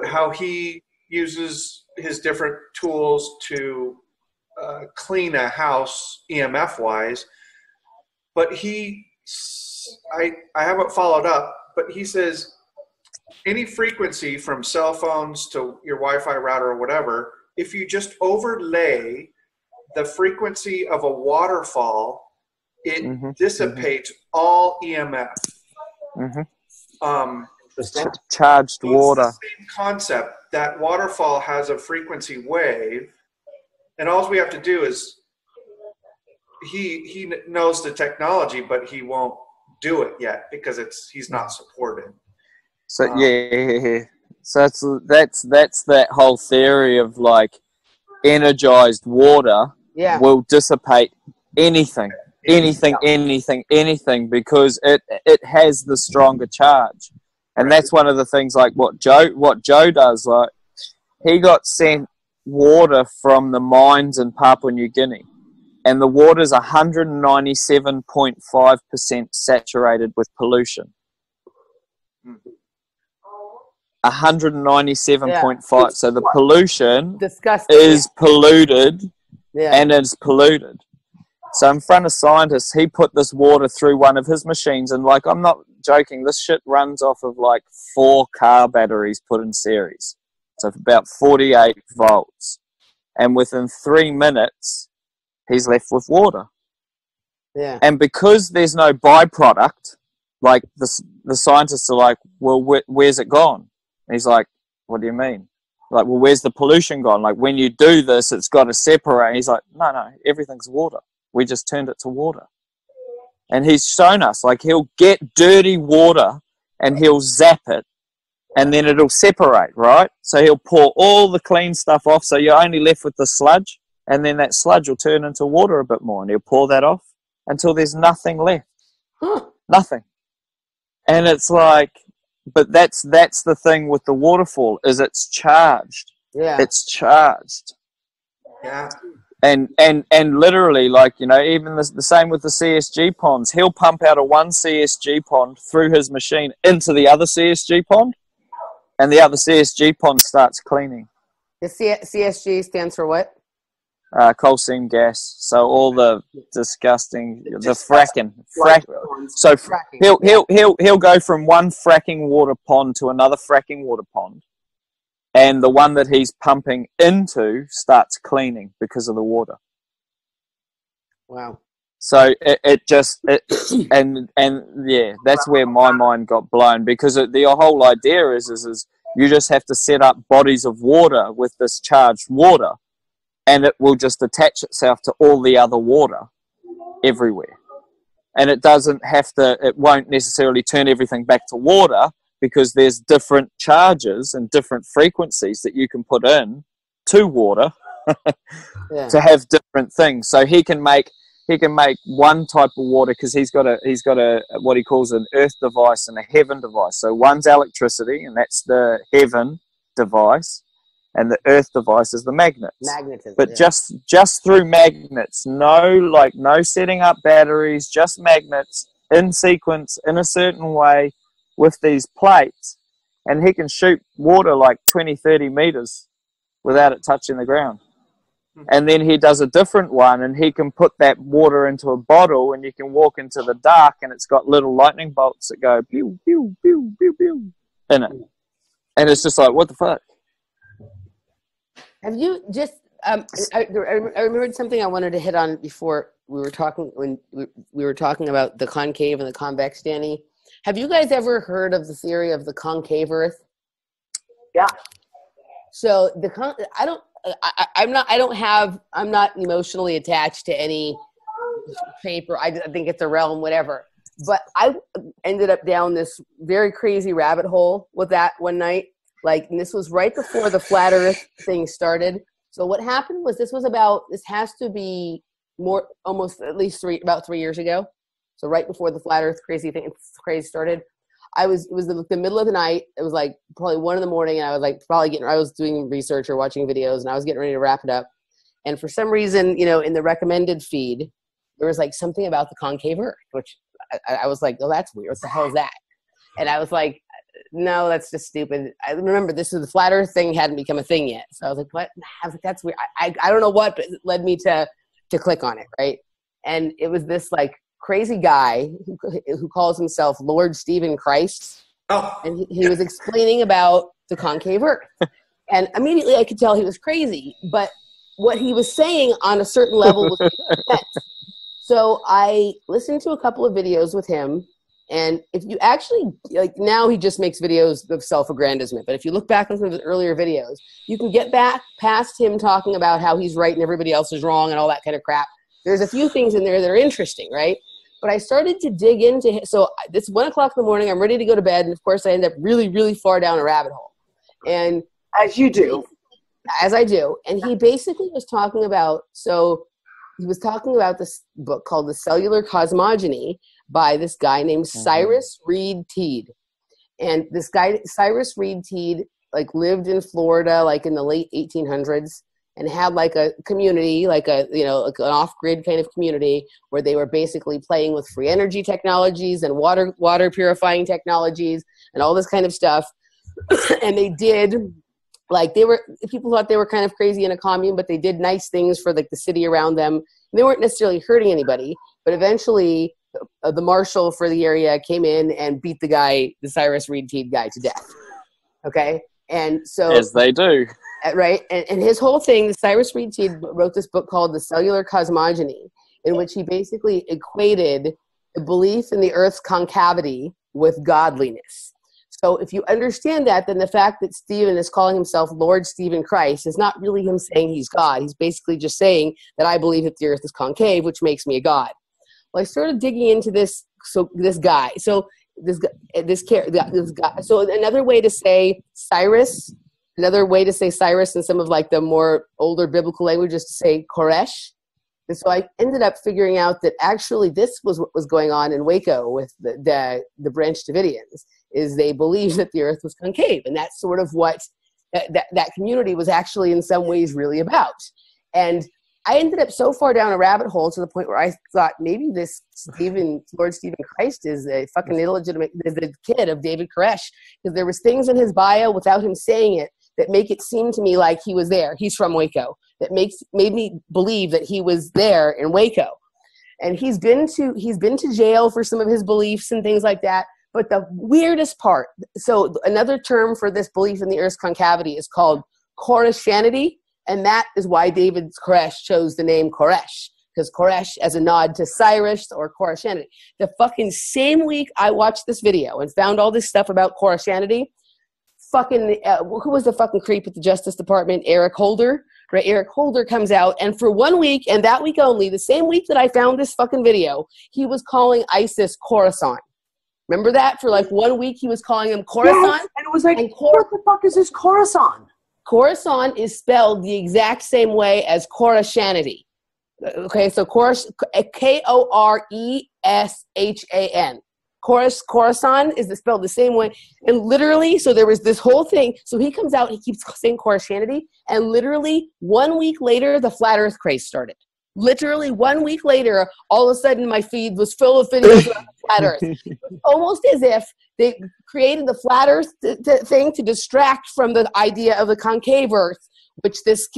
how he uses his different tools to clean a house EMF-wise. But I haven't followed up, but he says any frequency from cell phones to your Wi-Fi router or whatever, if you just overlay the frequency of a waterfall, it dissipates all EMF. Charged water. It's the same concept. That waterfall has a frequency wave, and all we have to do is he knows the technology, but he won't do it yet because he's not supported. So So that's that whole theory of like energized water will dissipate anything, because it has the stronger charge. And that's one of the things, like what Joe does. Like, he got sent water from the mines in Papua New Guinea, and the water is 197.5% saturated with pollution. 197.5. So the pollution is polluted, and it's polluted. So in front of scientists, he put this water through one of his machines, and like, I'm not joking, this shit runs off of like 4 car batteries put in series. So about 48 volts. And within 3 minutes, he's left with water. Yeah. And because there's no byproduct, like the scientists are like, well, where's it gone? And he's like, what do you mean? Like, well, where's the pollution gone? Like, when you do this, it's got to separate. And he's like, no, everything's water. We just turned it to water. And he's shown us, like, he'll get dirty water and he'll zap it, and then it'll separate, right? So he'll pour all the clean stuff off, so you're only left with the sludge, and then that sludge will turn into water a bit more, and he'll pour that off until there's nothing left. Nothing. And it's like, but that's the thing with the waterfall, is it's charged. Yeah. It's charged. Yeah. And literally, like, you know, even the same with the CSG ponds. He'll pump out a one CSG pond through his machine into the other CSG pond, and the other CSG pond starts cleaning. The CSG stands for what? Coal seam gas. So all the disgusting, the fracking. So he'll go from one fracking water pond to another fracking water pond, and the one that he's pumping into starts cleaning because of the water. Wow. So and yeah, that's where my mind got blown, because the whole idea is you just have to set up bodies of water with this charged water, and it will just attach itself to all the other water everywhere. And it won't necessarily turn everything back to water, because there's different charges and different frequencies that you can put in to water to have different things. So he can make one type of water, because he's got a what he calls an earth device and a heaven device. So one's electricity, and that's the heaven device, and the earth device is the magnets. Magnetism. But just through magnets, no setting up batteries, just magnets in sequence in a certain way with these plates, and he can shoot water like 20-30 meters without it touching the ground. And then he does a different one, and he can put that water into a bottle, and you can walk into the dark, and it's got little lightning bolts that go pew pew pew pew pew in it, and it's just like, what the fuck? Have you just I remembered something I wanted to hit on before we were talking, when we were talking about the concave and the convex, Dani. Have you guys ever heard of the theory of the concave Earth? Yeah. So I'm not emotionally attached to any paper. I think it's a realm, whatever. But I ended up down this very crazy rabbit hole with that one night. Like, and this was right before the flat Earth thing started. So what happened was, this has to be about 3 years ago. So right before the flat Earth crazy started. It was the middle of the night. It was like probably 1 in the morning, and I was like I was doing research or watching videos, and I was getting ready to wrap it up. And for some reason, you know, in the recommended feed, there was like something about the concave Earth, which I was like, oh, that's weird. What the hell is that? And I was like, no, that's just stupid. I remember the flat Earth thing hadn't become a thing yet. So I was like, what? I was like, that's weird. I don't know what, but it led me to click on it, right? And it was this like crazy guy who calls himself Lord Stephen Christ. Oh. And he was explaining about the concave Earth. And immediately I could tell he was crazy, but what he was saying on a certain level was making sense. So I listened to a couple of videos with him, and if you actually, like, now he just makes videos of self-aggrandizement, but if you look back on some of his earlier videos, you can get back past him talking about how he's right and everybody else is wrong and all that kind of crap. There's a few things in there that are interesting, right? But I started to dig into it. So it's 1 o'clock in the morning. I'm ready to go to bed. And of course I end up really, really far down a rabbit hole. And as you do. As I do. And he basically was talking about, he was talking about this book called The Cellular Cosmogony by this guy named Cyrus Reed Teed. And this guy, Cyrus Reed Teed, like lived in Florida, like in the late 1800s, and had like a community, like a, you know, like an off-grid kind of community where they were basically playing with free energy technologies and water purifying technologies and all this kind of stuff. And they did, like, people thought they were kind of crazy in a commune, but they did nice things for like the city around them. They weren't necessarily hurting anybody, but eventually the marshal for the area came in and beat the Cyrus Reed Teed guy to death. Okay. And so, as they do. Right. And his whole thing, Cyrus Reed Teed wrote this book called The Cellular Cosmogony, in which he basically equated the belief in the Earth's concavity with godliness. So if you understand that, then the fact that Stephen is calling himself Lord Stephen Christ is not really him saying he's God. He's basically just saying that I believe that the Earth is concave, which makes me a God. Well, I started digging into this. So this guy. So this guy. So another way to say Cyrus. Another way to say Cyrus in some of like the more older biblical language is to say Koresh. And so I ended up figuring out that actually this was what was going on in Waco with the Branch Davidians, is they believed that the earth was concave. And that's sort of what that community was actually in some ways really about. And I ended up so far down a rabbit hole to the point where I thought maybe this Lord Stephen Christ is a fucking illegitimate, the kid of David Koresh, because there was things in his bio without him saying it that make it seem to me like he was there. He's from Waco. That made me believe that he was there in Waco. And he's been to jail for some of his beliefs and things like that. But the weirdest part, so another term for this belief in the Earth's concavity is called Koreshanity, and that is why David Koresh chose the name Koresh, because Koresh as a nod to Cyrus or Koreshanity. The fucking same week I watched this video and found all this stuff about Koreshanity, who was the fucking creep at the Justice Department? Eric Holder, right? Eric Holder comes out, and for 1 week, and that week only, the same week that I found this fucking video, he was calling ISIS Khorasan. Remember that? For like 1 week, he was calling them Khorasan. Yes, and it was like, what the fuck is this Khorasan? Khorasan is spelled the exact same way as Koreshanity. Okay, so Koreshan. Khorasan is spelled the same way. And literally, so there was this whole thing. So he comes out, he keeps saying Koreshanity, and literally 1 week later, the flat earth craze started. Literally 1 week later, all of a sudden my feed was full of videos about the flat earth. Almost as if they created the flat earth thing to distract from the idea of the concave earth, which this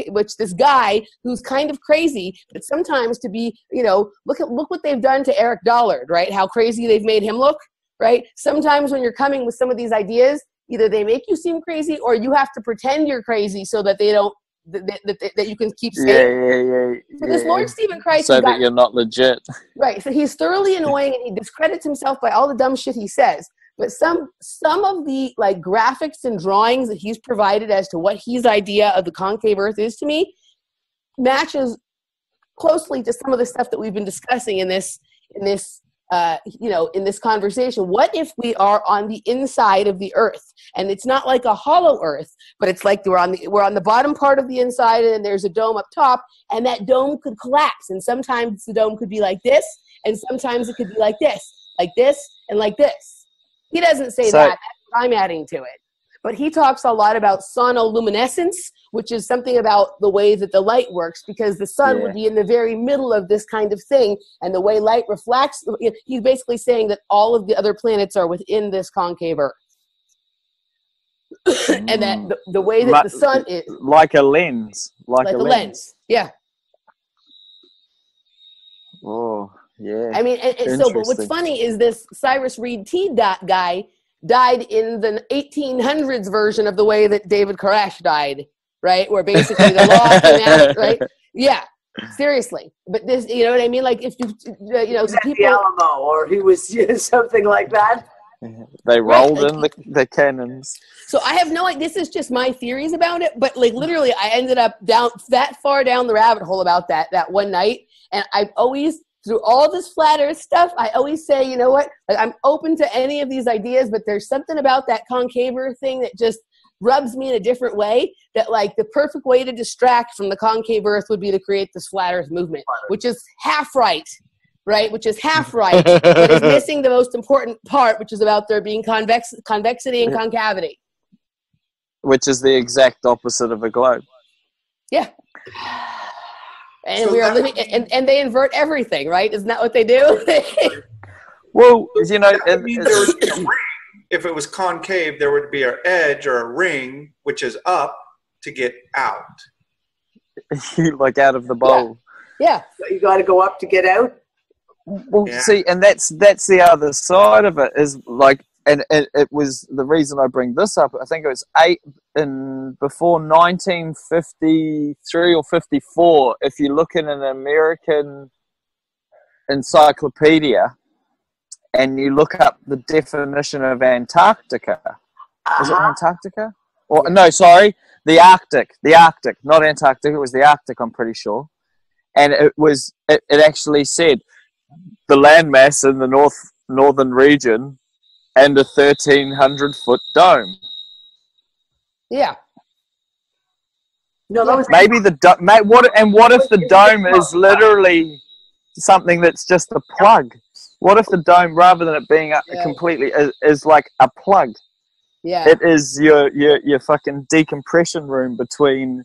guy who's kind of crazy, but sometimes to be, look what they've done to Eric Dollard, right? How crazy they've made him look, right? Sometimes when you're coming with some of these ideas, either they make you seem crazy or you have to pretend you're crazy so that they don't, that you can keep saying. Yeah. So this Lord Stephen Christ, so that you're not legit. Right. So he's thoroughly annoying, and he discredits himself by all the dumb shit he says. But some of the like graphics and drawings that he's provided as to what his idea of the concave Earth is to me matches closely to some of the stuff that we've been discussing in this conversation. What if we are on the inside of the Earth, and it's not like a hollow Earth, but it's like we're on the bottom part of the inside, and there's a dome up top, and that dome could collapse, and sometimes the dome could be like this, and sometimes it could be like this, and like this. He doesn't say that. That's what I'm adding to it. But he talks a lot about sonoluminescence, which is something about the way that the light works, because the sun would be in the very middle of this kind of thing, and the way light reflects, he's basically saying that all of the other planets are within this concave Earth. And that the way that the sun is... Like a lens. Like a lens. Yeah. Oh, yeah. I mean, and so, but what's funny is this Cyrus Reed Teed guy died in the 1800s version of the way that David Koresh died, right? Where basically the law came out, right? Yeah, seriously. But this, you know what I mean? Like if people, the Alamo, or he was something like that. They rolled in the cannons. So I have no idea. This is just my theories about it. But like literally, I ended up that far down the rabbit hole about that one night, and I've always, through all this flat earth stuff, I always say, you know what, like, I'm open to any of these ideas, but there's something about that concave earth thing that just rubs me in a different way, that like the perfect way to distract from the concave Earth would be to create this flat Earth movement, which is half right? Which is half right, but is missing the most important part, which is about there being convexity and concavity. Which is the exact opposite of a globe. Yeah. And So we are that living, and they invert everything, right? Isn't that what they do? Well, you know, that would mean there would be a ring. If it was concave, there would be an edge or a ring, which is up to get out. like out of the bowl. Yeah. You got to go up to get out. Well, Yeah. see, and that's the other side of it is like, and it was the reason I bring this up. I think it was before 1953 or 54. If you look in an American encyclopedia and you look up the definition of Antarctica, is it Antarctica? Or no, sorry, the Arctic, not Antarctica. It was the Arctic. I'm pretty sure, and it actually said the landmass in the northern region and a 1,300-foot dome. Yeah. No, that was Maybe what if the dome is literally something that's just a plug? What if the dome, rather than it being completely, is like a plug? Yeah. It is your fucking decompression room between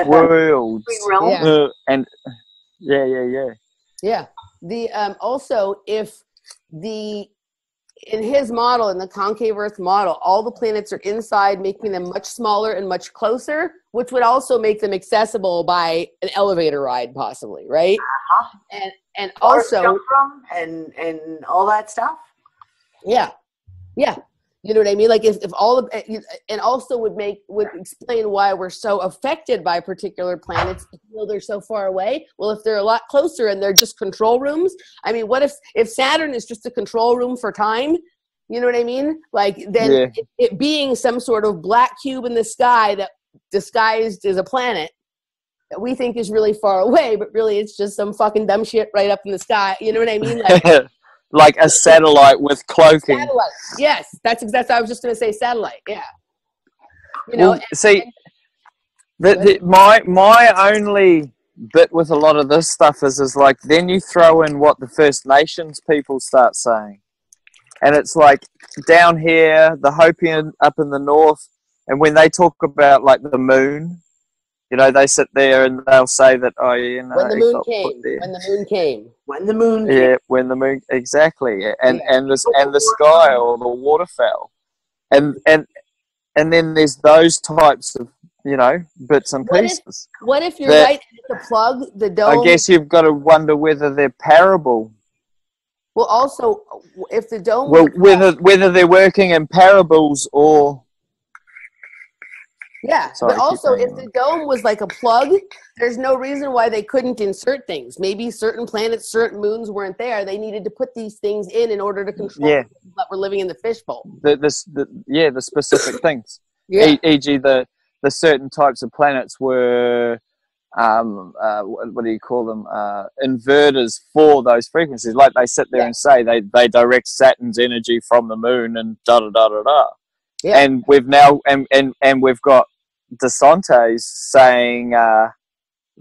worlds. realms. And yeah. Yeah. The also, if in his model, in the concave Earth model, all the planets are inside, making them much smaller and much closer, which would also make them accessible by an elevator ride, possibly, right? And also, and all that stuff. yeah. You know what I mean? Like if all of, and also would explain why we're so affected by particular planets, even though they're so far away. Well, if they're a lot closer and they're just control rooms, I mean, what if Saturn is just a control room for time? You know what I mean? Like then it being some sort of black cube in the sky that disguised as a planet that we think is really far away, but really it's just some fucking dumb shit right up in the sky. You know what I mean? Like, like a satellite with cloaking. Satellite. Yes, that's I was just going to say satellite. Yeah. You know. Well, see, my only bit with a lot of this stuff is like then you throw in what the First Nations people start saying, and it's like down here, the Hopi up in the north, and when they talk about like the moon, you know, they sit there and they'll say that, oh, you know, when the moon came. When the moon, exactly, and the sky or the waterfowl, and then there's those types of, you know, bits and pieces. What if you're right at the plug, the dome? I guess you've got to wonder whether they're parable. Well, also, if the dome, whether they're working in parables or. Yeah, sorry, but also if the dome was like a plug, there's no reason why they couldn't insert things. Maybe certain planets, certain moons weren't there. They needed to put these things in order to control that we're living in the fishbowl. The specific things. Yeah. E.g. the certain types of planets were, what do you call them? Inverters for those frequencies. Like they sit there and say they direct Saturn's energy from the moon and da da da da da. Yeah. And we've now and we've got DeSantis saying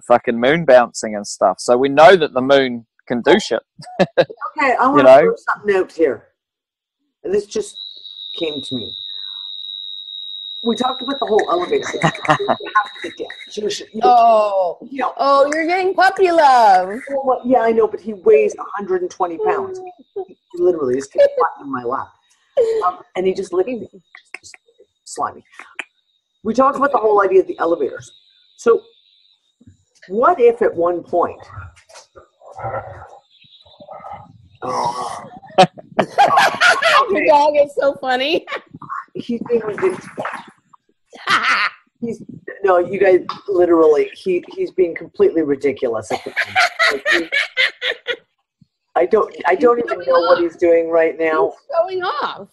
fucking moon bouncing and stuff. So we know that the moon can do shit. Okay, I want to throw something out here. And this just came to me. We talked about the whole elevator. You have to get down. You're getting puppy love. Well, yeah, I know, but he weighs 120 pounds. He literally is flat in my lap. And he just licked me. Slimy. We talked about the whole idea of the elevators. So, what if at one point... Your dog is so funny. He's being ridiculous. No, you guys, literally, he's being completely ridiculous. I don't even know what he's doing right now. He's showing off.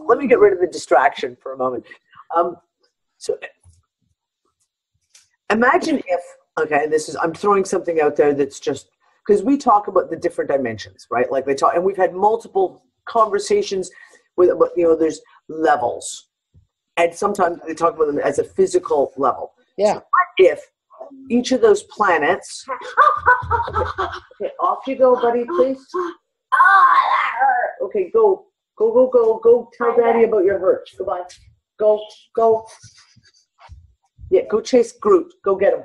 Let me get rid of the distraction for a moment. So imagine if, I'm throwing something out there that's just, because we talk about the different dimensions, right? Like they talk, and we've had multiple conversations with, there's levels. And sometimes they talk about them as a physical level. Yeah. So what if each of those planets, okay, off you go, buddy, please. Okay, go tell Daddy about your hurt. Goodbye. Go. Yeah, go chase Groot. Go get him.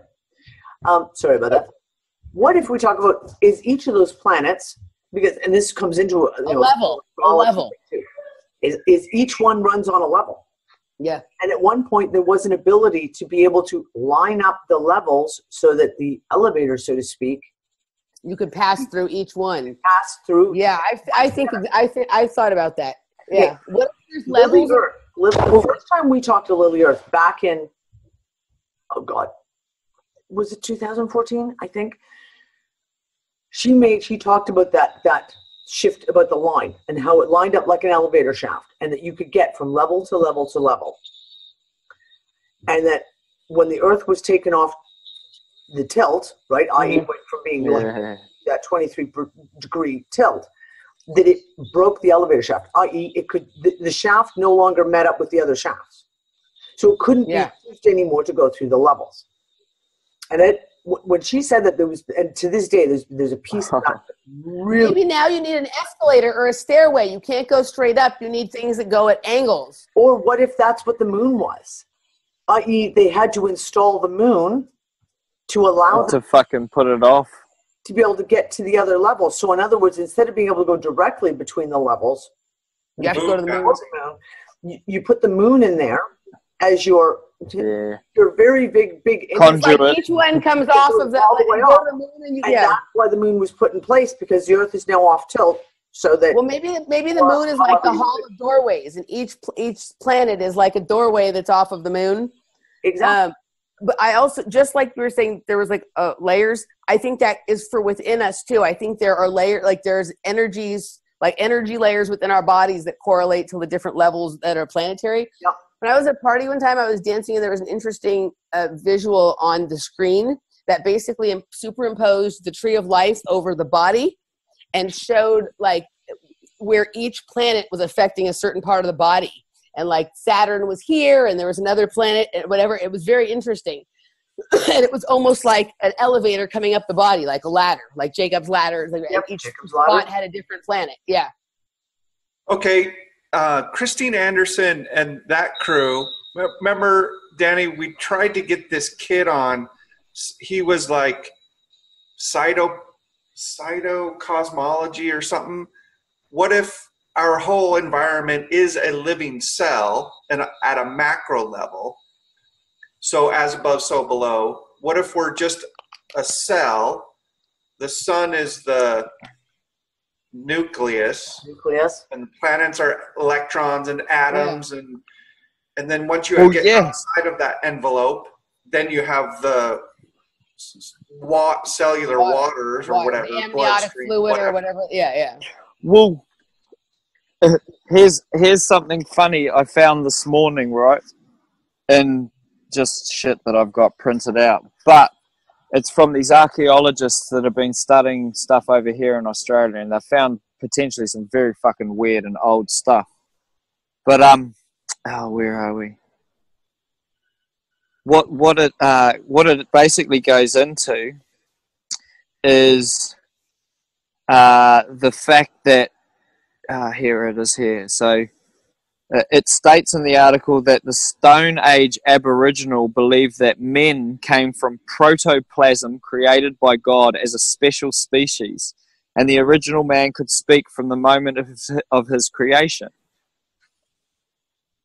Sorry about that. What if we talk about, is each of those planets, and this comes into a level. Too, is each one runs on a level. Yeah. And at one point there was an ability to be able to line up the levels so that the elevator, so to speak, you could pass through each one. Pass through. Yeah, I think I thought about that. Yeah. What levels? The first time we talked to Lily Earth back in, oh God, was it 2014? I think she talked about that shift, about the line and how it lined up like an elevator shaft, and that you could get from level to level to level, and that when the Earth was taken off the tilt, right, i.e. went from being like that 23-degree tilt, that it broke the elevator shaft, i.e. it could, the shaft no longer met up with the other shafts, so it couldn't be used anymore to go through the levels. And when she said that, there was, and to this day there's a piece of that really. Maybe now you need an escalator or a stairway. You can't go straight up. You need things that go at angles. Or what if that's what the moon was? I.e. they had to install the moon to allow to fucking put it off, to be able to get to the other levels. So in other words, instead of being able to go directly between the levels, you have to go to the moon. You put the moon in there as your very big conduit. Like each one comes off of that. All the way off. And that's why the moon was put in place, because the Earth is now off tilt. So that maybe the moon is like the hall of doorways, and each planet is like a doorway that's off of the moon. Exactly. But I also, just like you were saying, there was like layers. I think that is for within us too. I think there are layers, like there's energies, like energy layers within our bodies that correlate to the different levels that are planetary. Yep. When I was at a party one time, I was dancing and there was an interesting visual on the screen that basically superimposed the tree of life over the body and showed like where each planet was affecting a certain part of the body. And like Saturn was here and there was another planet and whatever. It was very interesting. And it was almost like an elevator coming up the body, like a ladder, like Jacob's ladder. Each spot had a different planet. Yeah. Okay. Christine Anderson and that crew, remember, Danny, we tried to get this kid on. He was like cytocosmology or something. What if our whole environment is a living cell and at a macro level? So as above, so below. What if we're just a cell? The sun is the nucleus, and the planets are electrons and atoms, and then once you get outside of that envelope, then you have the cellular waters or whatever, the amniotic fluid or whatever. Well, here's something funny I found this morning, right? And just shit that I've got printed out, but it's from these archaeologists that have been studying stuff over here in Australia, and they found potentially some very fucking weird and old stuff. But where are we? What it basically goes into is the fact that here it is here. So it states in the article that the Stone Age Aboriginal believed that men came from protoplasm created by God as a special species, and the original man could speak from the moment of his creation.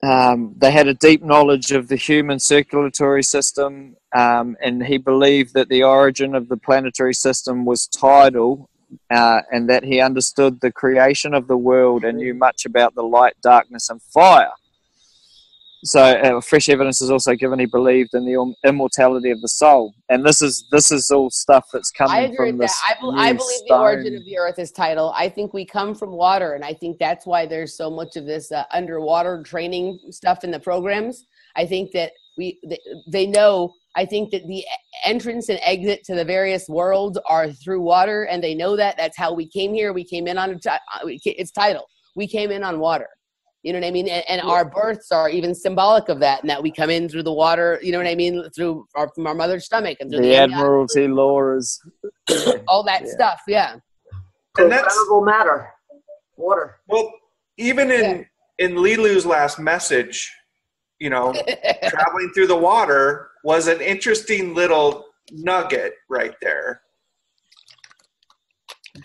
They had a deep knowledge of the human circulatory system, and he believed that the origin of the planetary system was tidal, and that he understood the creation of the world and knew much about the light, darkness, and fire. So fresh evidence is also given he believed in the immortality of the soul, and this is all stuff that's coming. I agree from with this. that. I believe the origin of the earth is tidal. I think we come from water, and I think that's why there's so much of this underwater training stuff in the programs. I think that they know. I think that the entrance and exit to the various worlds are through water, and they know that. That's how we came here. We came in on it's tidal. we came in on water. You know what I mean? And our births are even symbolic of that, and that we come in through the water, you know what I mean? From our mother's stomach. And through the Admiralty law is... all that stuff, yeah. And that's matter. Water. Well, even in Lilu's last message, you know, traveling through the water was an interesting little nugget right there.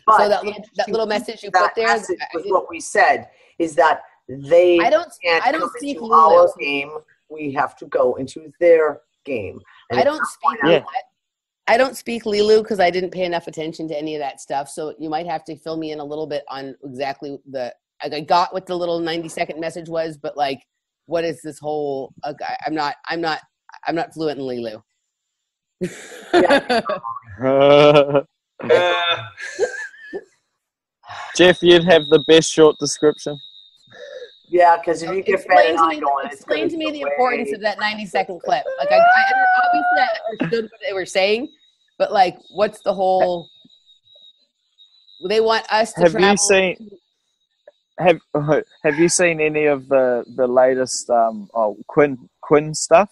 But so that little message you put there was what we said is that they I don't come speak into Lulu. our game. We have to go into their game. And I don't speak Lilu because I didn't pay enough attention to any of that stuff. So you might have to fill me in a little bit on exactly I got what the little 90-second message was, but like, what is this whole? I'm not fluent in Lilu. Jeff, you'd have the best short description. Yeah, because if you get explain to me the importance of that 90-second clip. Like, I obviously understood what they were saying, but like, what's the whole? They want us to travel. Have you seen any of the latest Quinn stuff?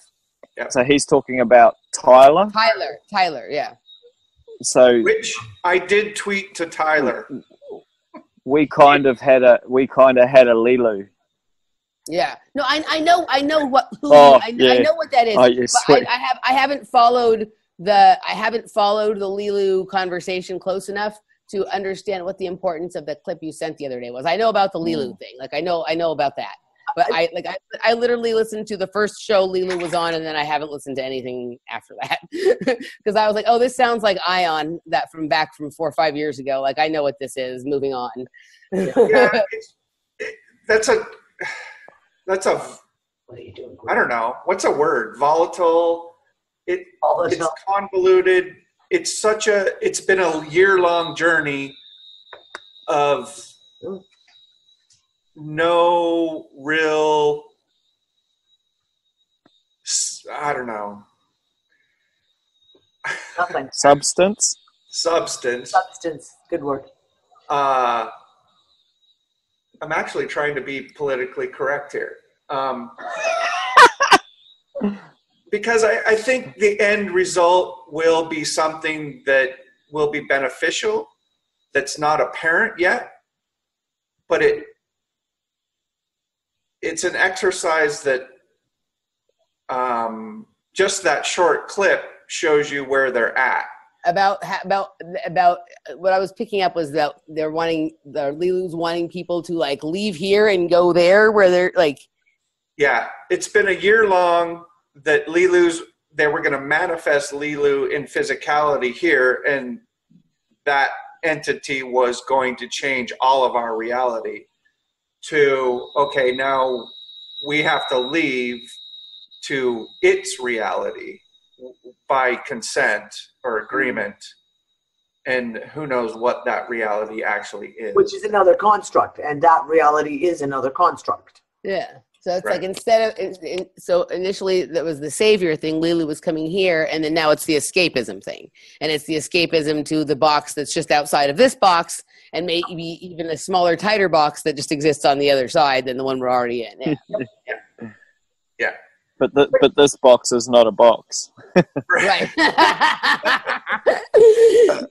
Yeah. So he's talking about Tyler, yeah. So which I did tweet to Tyler. We kind of had a Lilu. Yeah. No, I know what I know what that is. Oh, you're but I haven't followed the Lilu conversation close enough to understand what the importance of the clip you sent the other day was. I know about the Lilu thing. Like I know about that. But I literally listened to the first show Lilu was on, and then I haven't listened to anything after that because I was like, oh, this sounds like Ion that from 4 or 5 years ago. Like I know what this is. Moving on. Yeah, that's a. What are you doing? I don't know. What's a word? Volatile. It's convoluted. It's been a year-long journey of no real, I don't know. Nothing. Substance. Good word. I'm actually trying to be politically correct here. Because I think the end result will be something that will be beneficial, that's not apparent yet, but it's an exercise that just that short clip shows you where they're at. About what I was picking up was that Lilu's wanting people to like leave here and go there where they're like. Yeah, it's been a year long that they were going to manifest Lilu in physicality here, and that entity was going to change all of our reality to, okay, now we have to leave to its reality by consent or agreement, and who knows what that reality actually is. Which is another construct, and that reality is another construct. Yeah. So it's like so initially that was the savior thing, Lilu was coming here, and then now it's the escapism thing. And it's the escapism to the box that's just outside of this box, and maybe even a smaller, tighter box that just exists on the other side than the one we're already in. Yeah. Yeah. But this box is not a box. Right.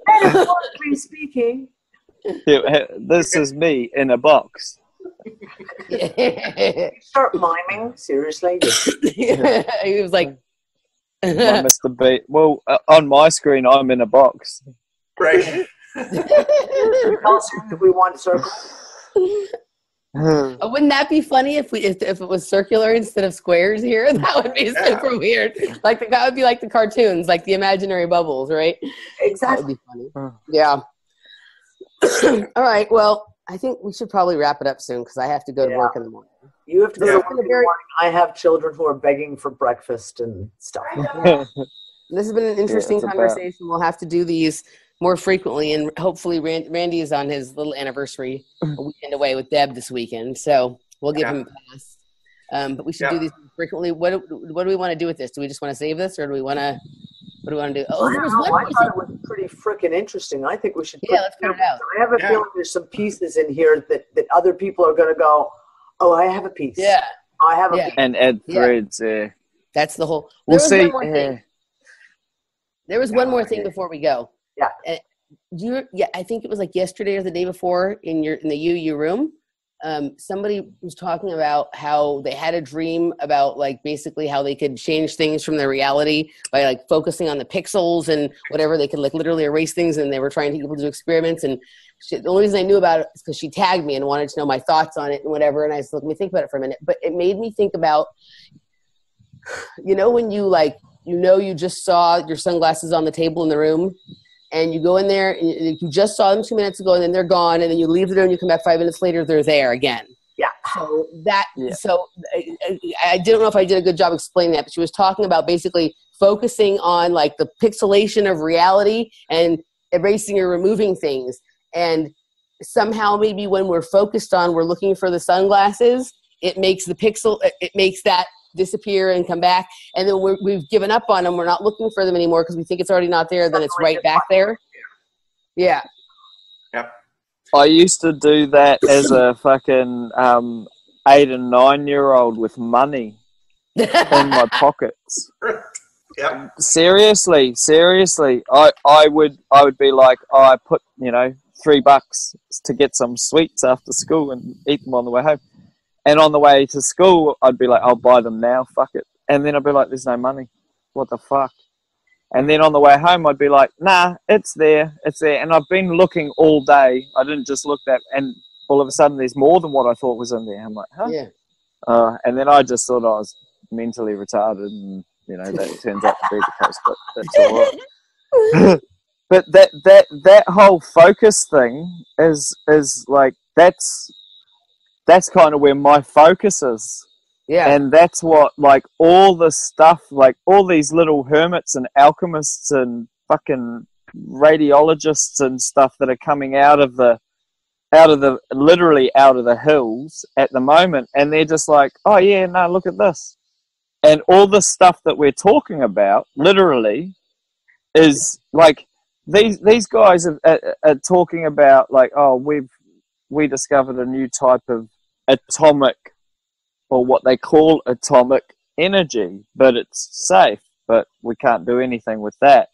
Metaphorically speaking. This is me in a box. Start miming, seriously. He was like, Mr. B. Well, on my screen, I'm in a box. Right. If we want circle. Wouldn't that be funny if it was circular instead of squares here? That would be super weird. Like that would be like the cartoons, like the imaginary bubbles, right? Exactly. That would be funny. Yeah. All right. Well, I think we should probably wrap it up soon because I have to go to work in the morning. You have to go to work in the morning. I have children who are begging for breakfast and stuff. This has been an interesting conversation. We'll have to do these more frequently, and hopefully Randy is on his little anniversary weekend away with Deb this weekend, so we'll give him a pass. But we should do these frequently. What do we want to do with this? Do we just want to save this, or do we want to What do we want to do? Oh, there was I one more thought thing. it was pretty freaking interesting. I think we should Let's put it out. I have a feeling there's some pieces in here that other people are going to go, oh, I have a piece. Yeah. I have a piece. And add threads. That's the whole. We'll There was see. one more thing. There was one more thing before we go. Yeah. I think it was like yesterday or the day before in the UU room. Somebody was talking about how they had a dream about like basically how they could change things from their reality by like focusing on the pixels and whatever. They could like literally erase things, and they were trying to get people to do experiments. And the only reason I knew about it is because she tagged me and wanted to know my thoughts on it and whatever. And I said, let me think about it for a minute. But it made me think about, when you just saw your sunglasses on the table in the room, and you go in there and you just saw them 2 minutes ago, and then they're gone, and then you leave the room, you come back 5 minutes later, they're there again. Yeah. So I didn't know if I did a good job explaining that, but she was talking about basically focusing on like the pixelation of reality and erasing or removing things. And somehow maybe when we're focused on, we're looking for the sunglasses, it makes it makes that disappear and come back, and then we've given up on them. We're not looking for them anymore because we think it's already not there. Then it's right back there. Yeah. Yep. I used to do that as a fucking 8 and 9-year-old with money in my pockets. Yep. Seriously, I would be like, I put $3 to get some sweets after school and eat them on the way home. And on the way to school, I'd be like, I'll buy them now, fuck it. And then I'd be like, there's no money. What the fuck? And then on the way home, I'd be like, nah, it's there. And I've been looking all day. I didn't just look that. And all of a sudden, there's more than what I thought was in there. I'm like, huh? Yeah. And then I just thought I was mentally retarded. And, that turns out to be the case. But that's all right. But that whole focus thing is like, that's kind of where my focus is. Yeah. And that's what, like, all the stuff, like, all these little hermits and alchemists and fucking radiologists and stuff that are coming literally out of the hills at the moment. And they're just like, oh, yeah, no, look at this. And all the stuff that we're talking about, literally, is, like, these guys are talking about, like, oh, we discovered a new type of atomic, or what they call atomic energy, but it's safe, but we can't do anything with that.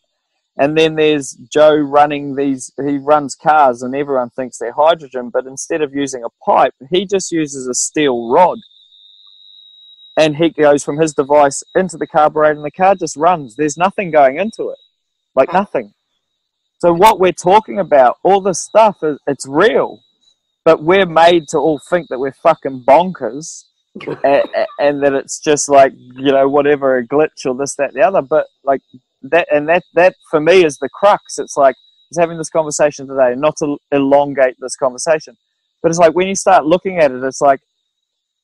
And then there's Joe he runs cars, and everyone thinks they're hydrogen, but instead of using a pipe, he just uses a steel rod. And he goes from his device into the carburetor, and the car just runs. There's nothing going into it. Like nothing. So what we're talking about, all this stuff, it's real. But we're made to all think that we're fucking bonkers and that it's just like, whatever, a glitch or this, that, the other. But like that for me is the crux. It's like, I was having this conversation today, not to elongate this conversation, but it's like when you start looking at it, it's like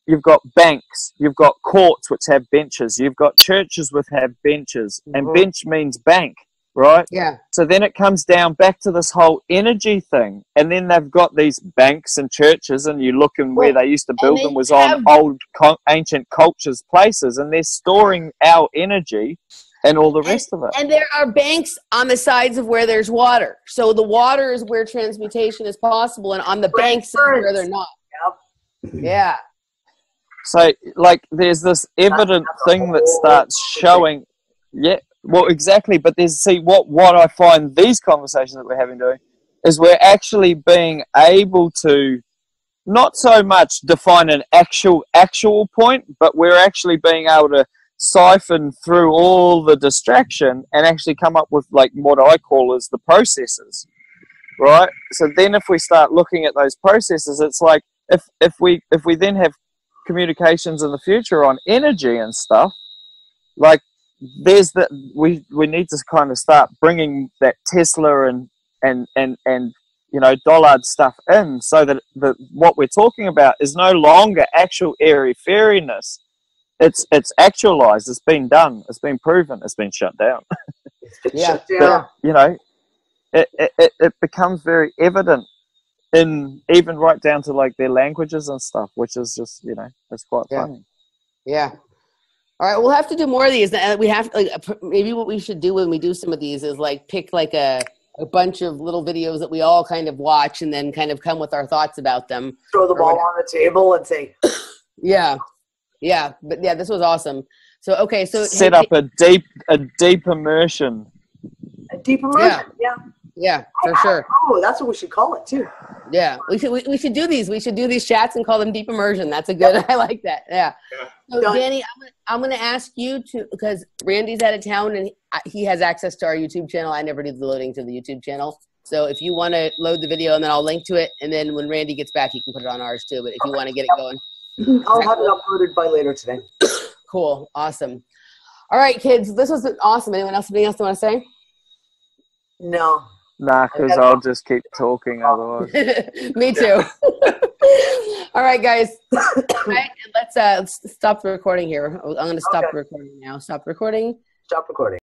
you've got banks, you've got courts which have benches, you've got churches which have benches, and bench means bank. Right? Yeah. So then it comes down back to this whole energy thing. And then they've got these banks and churches, and you look and where they used to build them was on old ancient cultures places, and they're storing our energy and all the rest of it. And there are banks on the sides of where there's water. So the water is where transmutation is possible, and on the banks is where they're not. Yep. Yeah. So, like, there's this evident thing that starts showing... Yeah. Well, exactly, but what I find these conversations that we're having doing is we're actually being able to not so much define an actual point, but we're actually being able to siphon through all the distraction and actually come up with like what I call as the processes, right? So then if we start looking at those processes, it's like if we then have communications in the future on energy and stuff, like, we need to kind of start bringing that Tesla and Dollard stuff in, so that what we're talking about is no longer actual airy fairiness. It's actualized. It's been done. It's been proven. It's been shut down. Yeah. But, it becomes very evident in even right down to like their languages and stuff, which is just it's quite funny. Yeah. All right, we'll have to do more of these. We have to, like, maybe what we should do when we do some of these is like pick like a bunch of little videos that we all kind of watch and then kind of come with our thoughts about them. Throw the ball on the table and say, yeah, but yeah, this was awesome. So okay, so set up a deep immersion. A deep immersion, yeah, for sure. Oh, that's what we should call it too. Yeah, we should do these. We should do these chats and call them deep immersion. That's a good. I like that. Yeah. So Dani, I'm gonna ask you to, because Randy's out of town and he has access to our YouTube channel. I never do the loading to the YouTube channel. So if you want to load the video and then I'll link to it, and then when Randy gets back, he can put it on ours too. But if you want to get it going, I'll have it uploaded by later today. Cool, awesome. All right, kids, this was awesome. Anything else they want to say? No. Nah, because I'll just keep talking otherwise. Me too. All right, guys. Let's stop the recording here. I'm going to stop the recording now. Stop recording. Stop recording.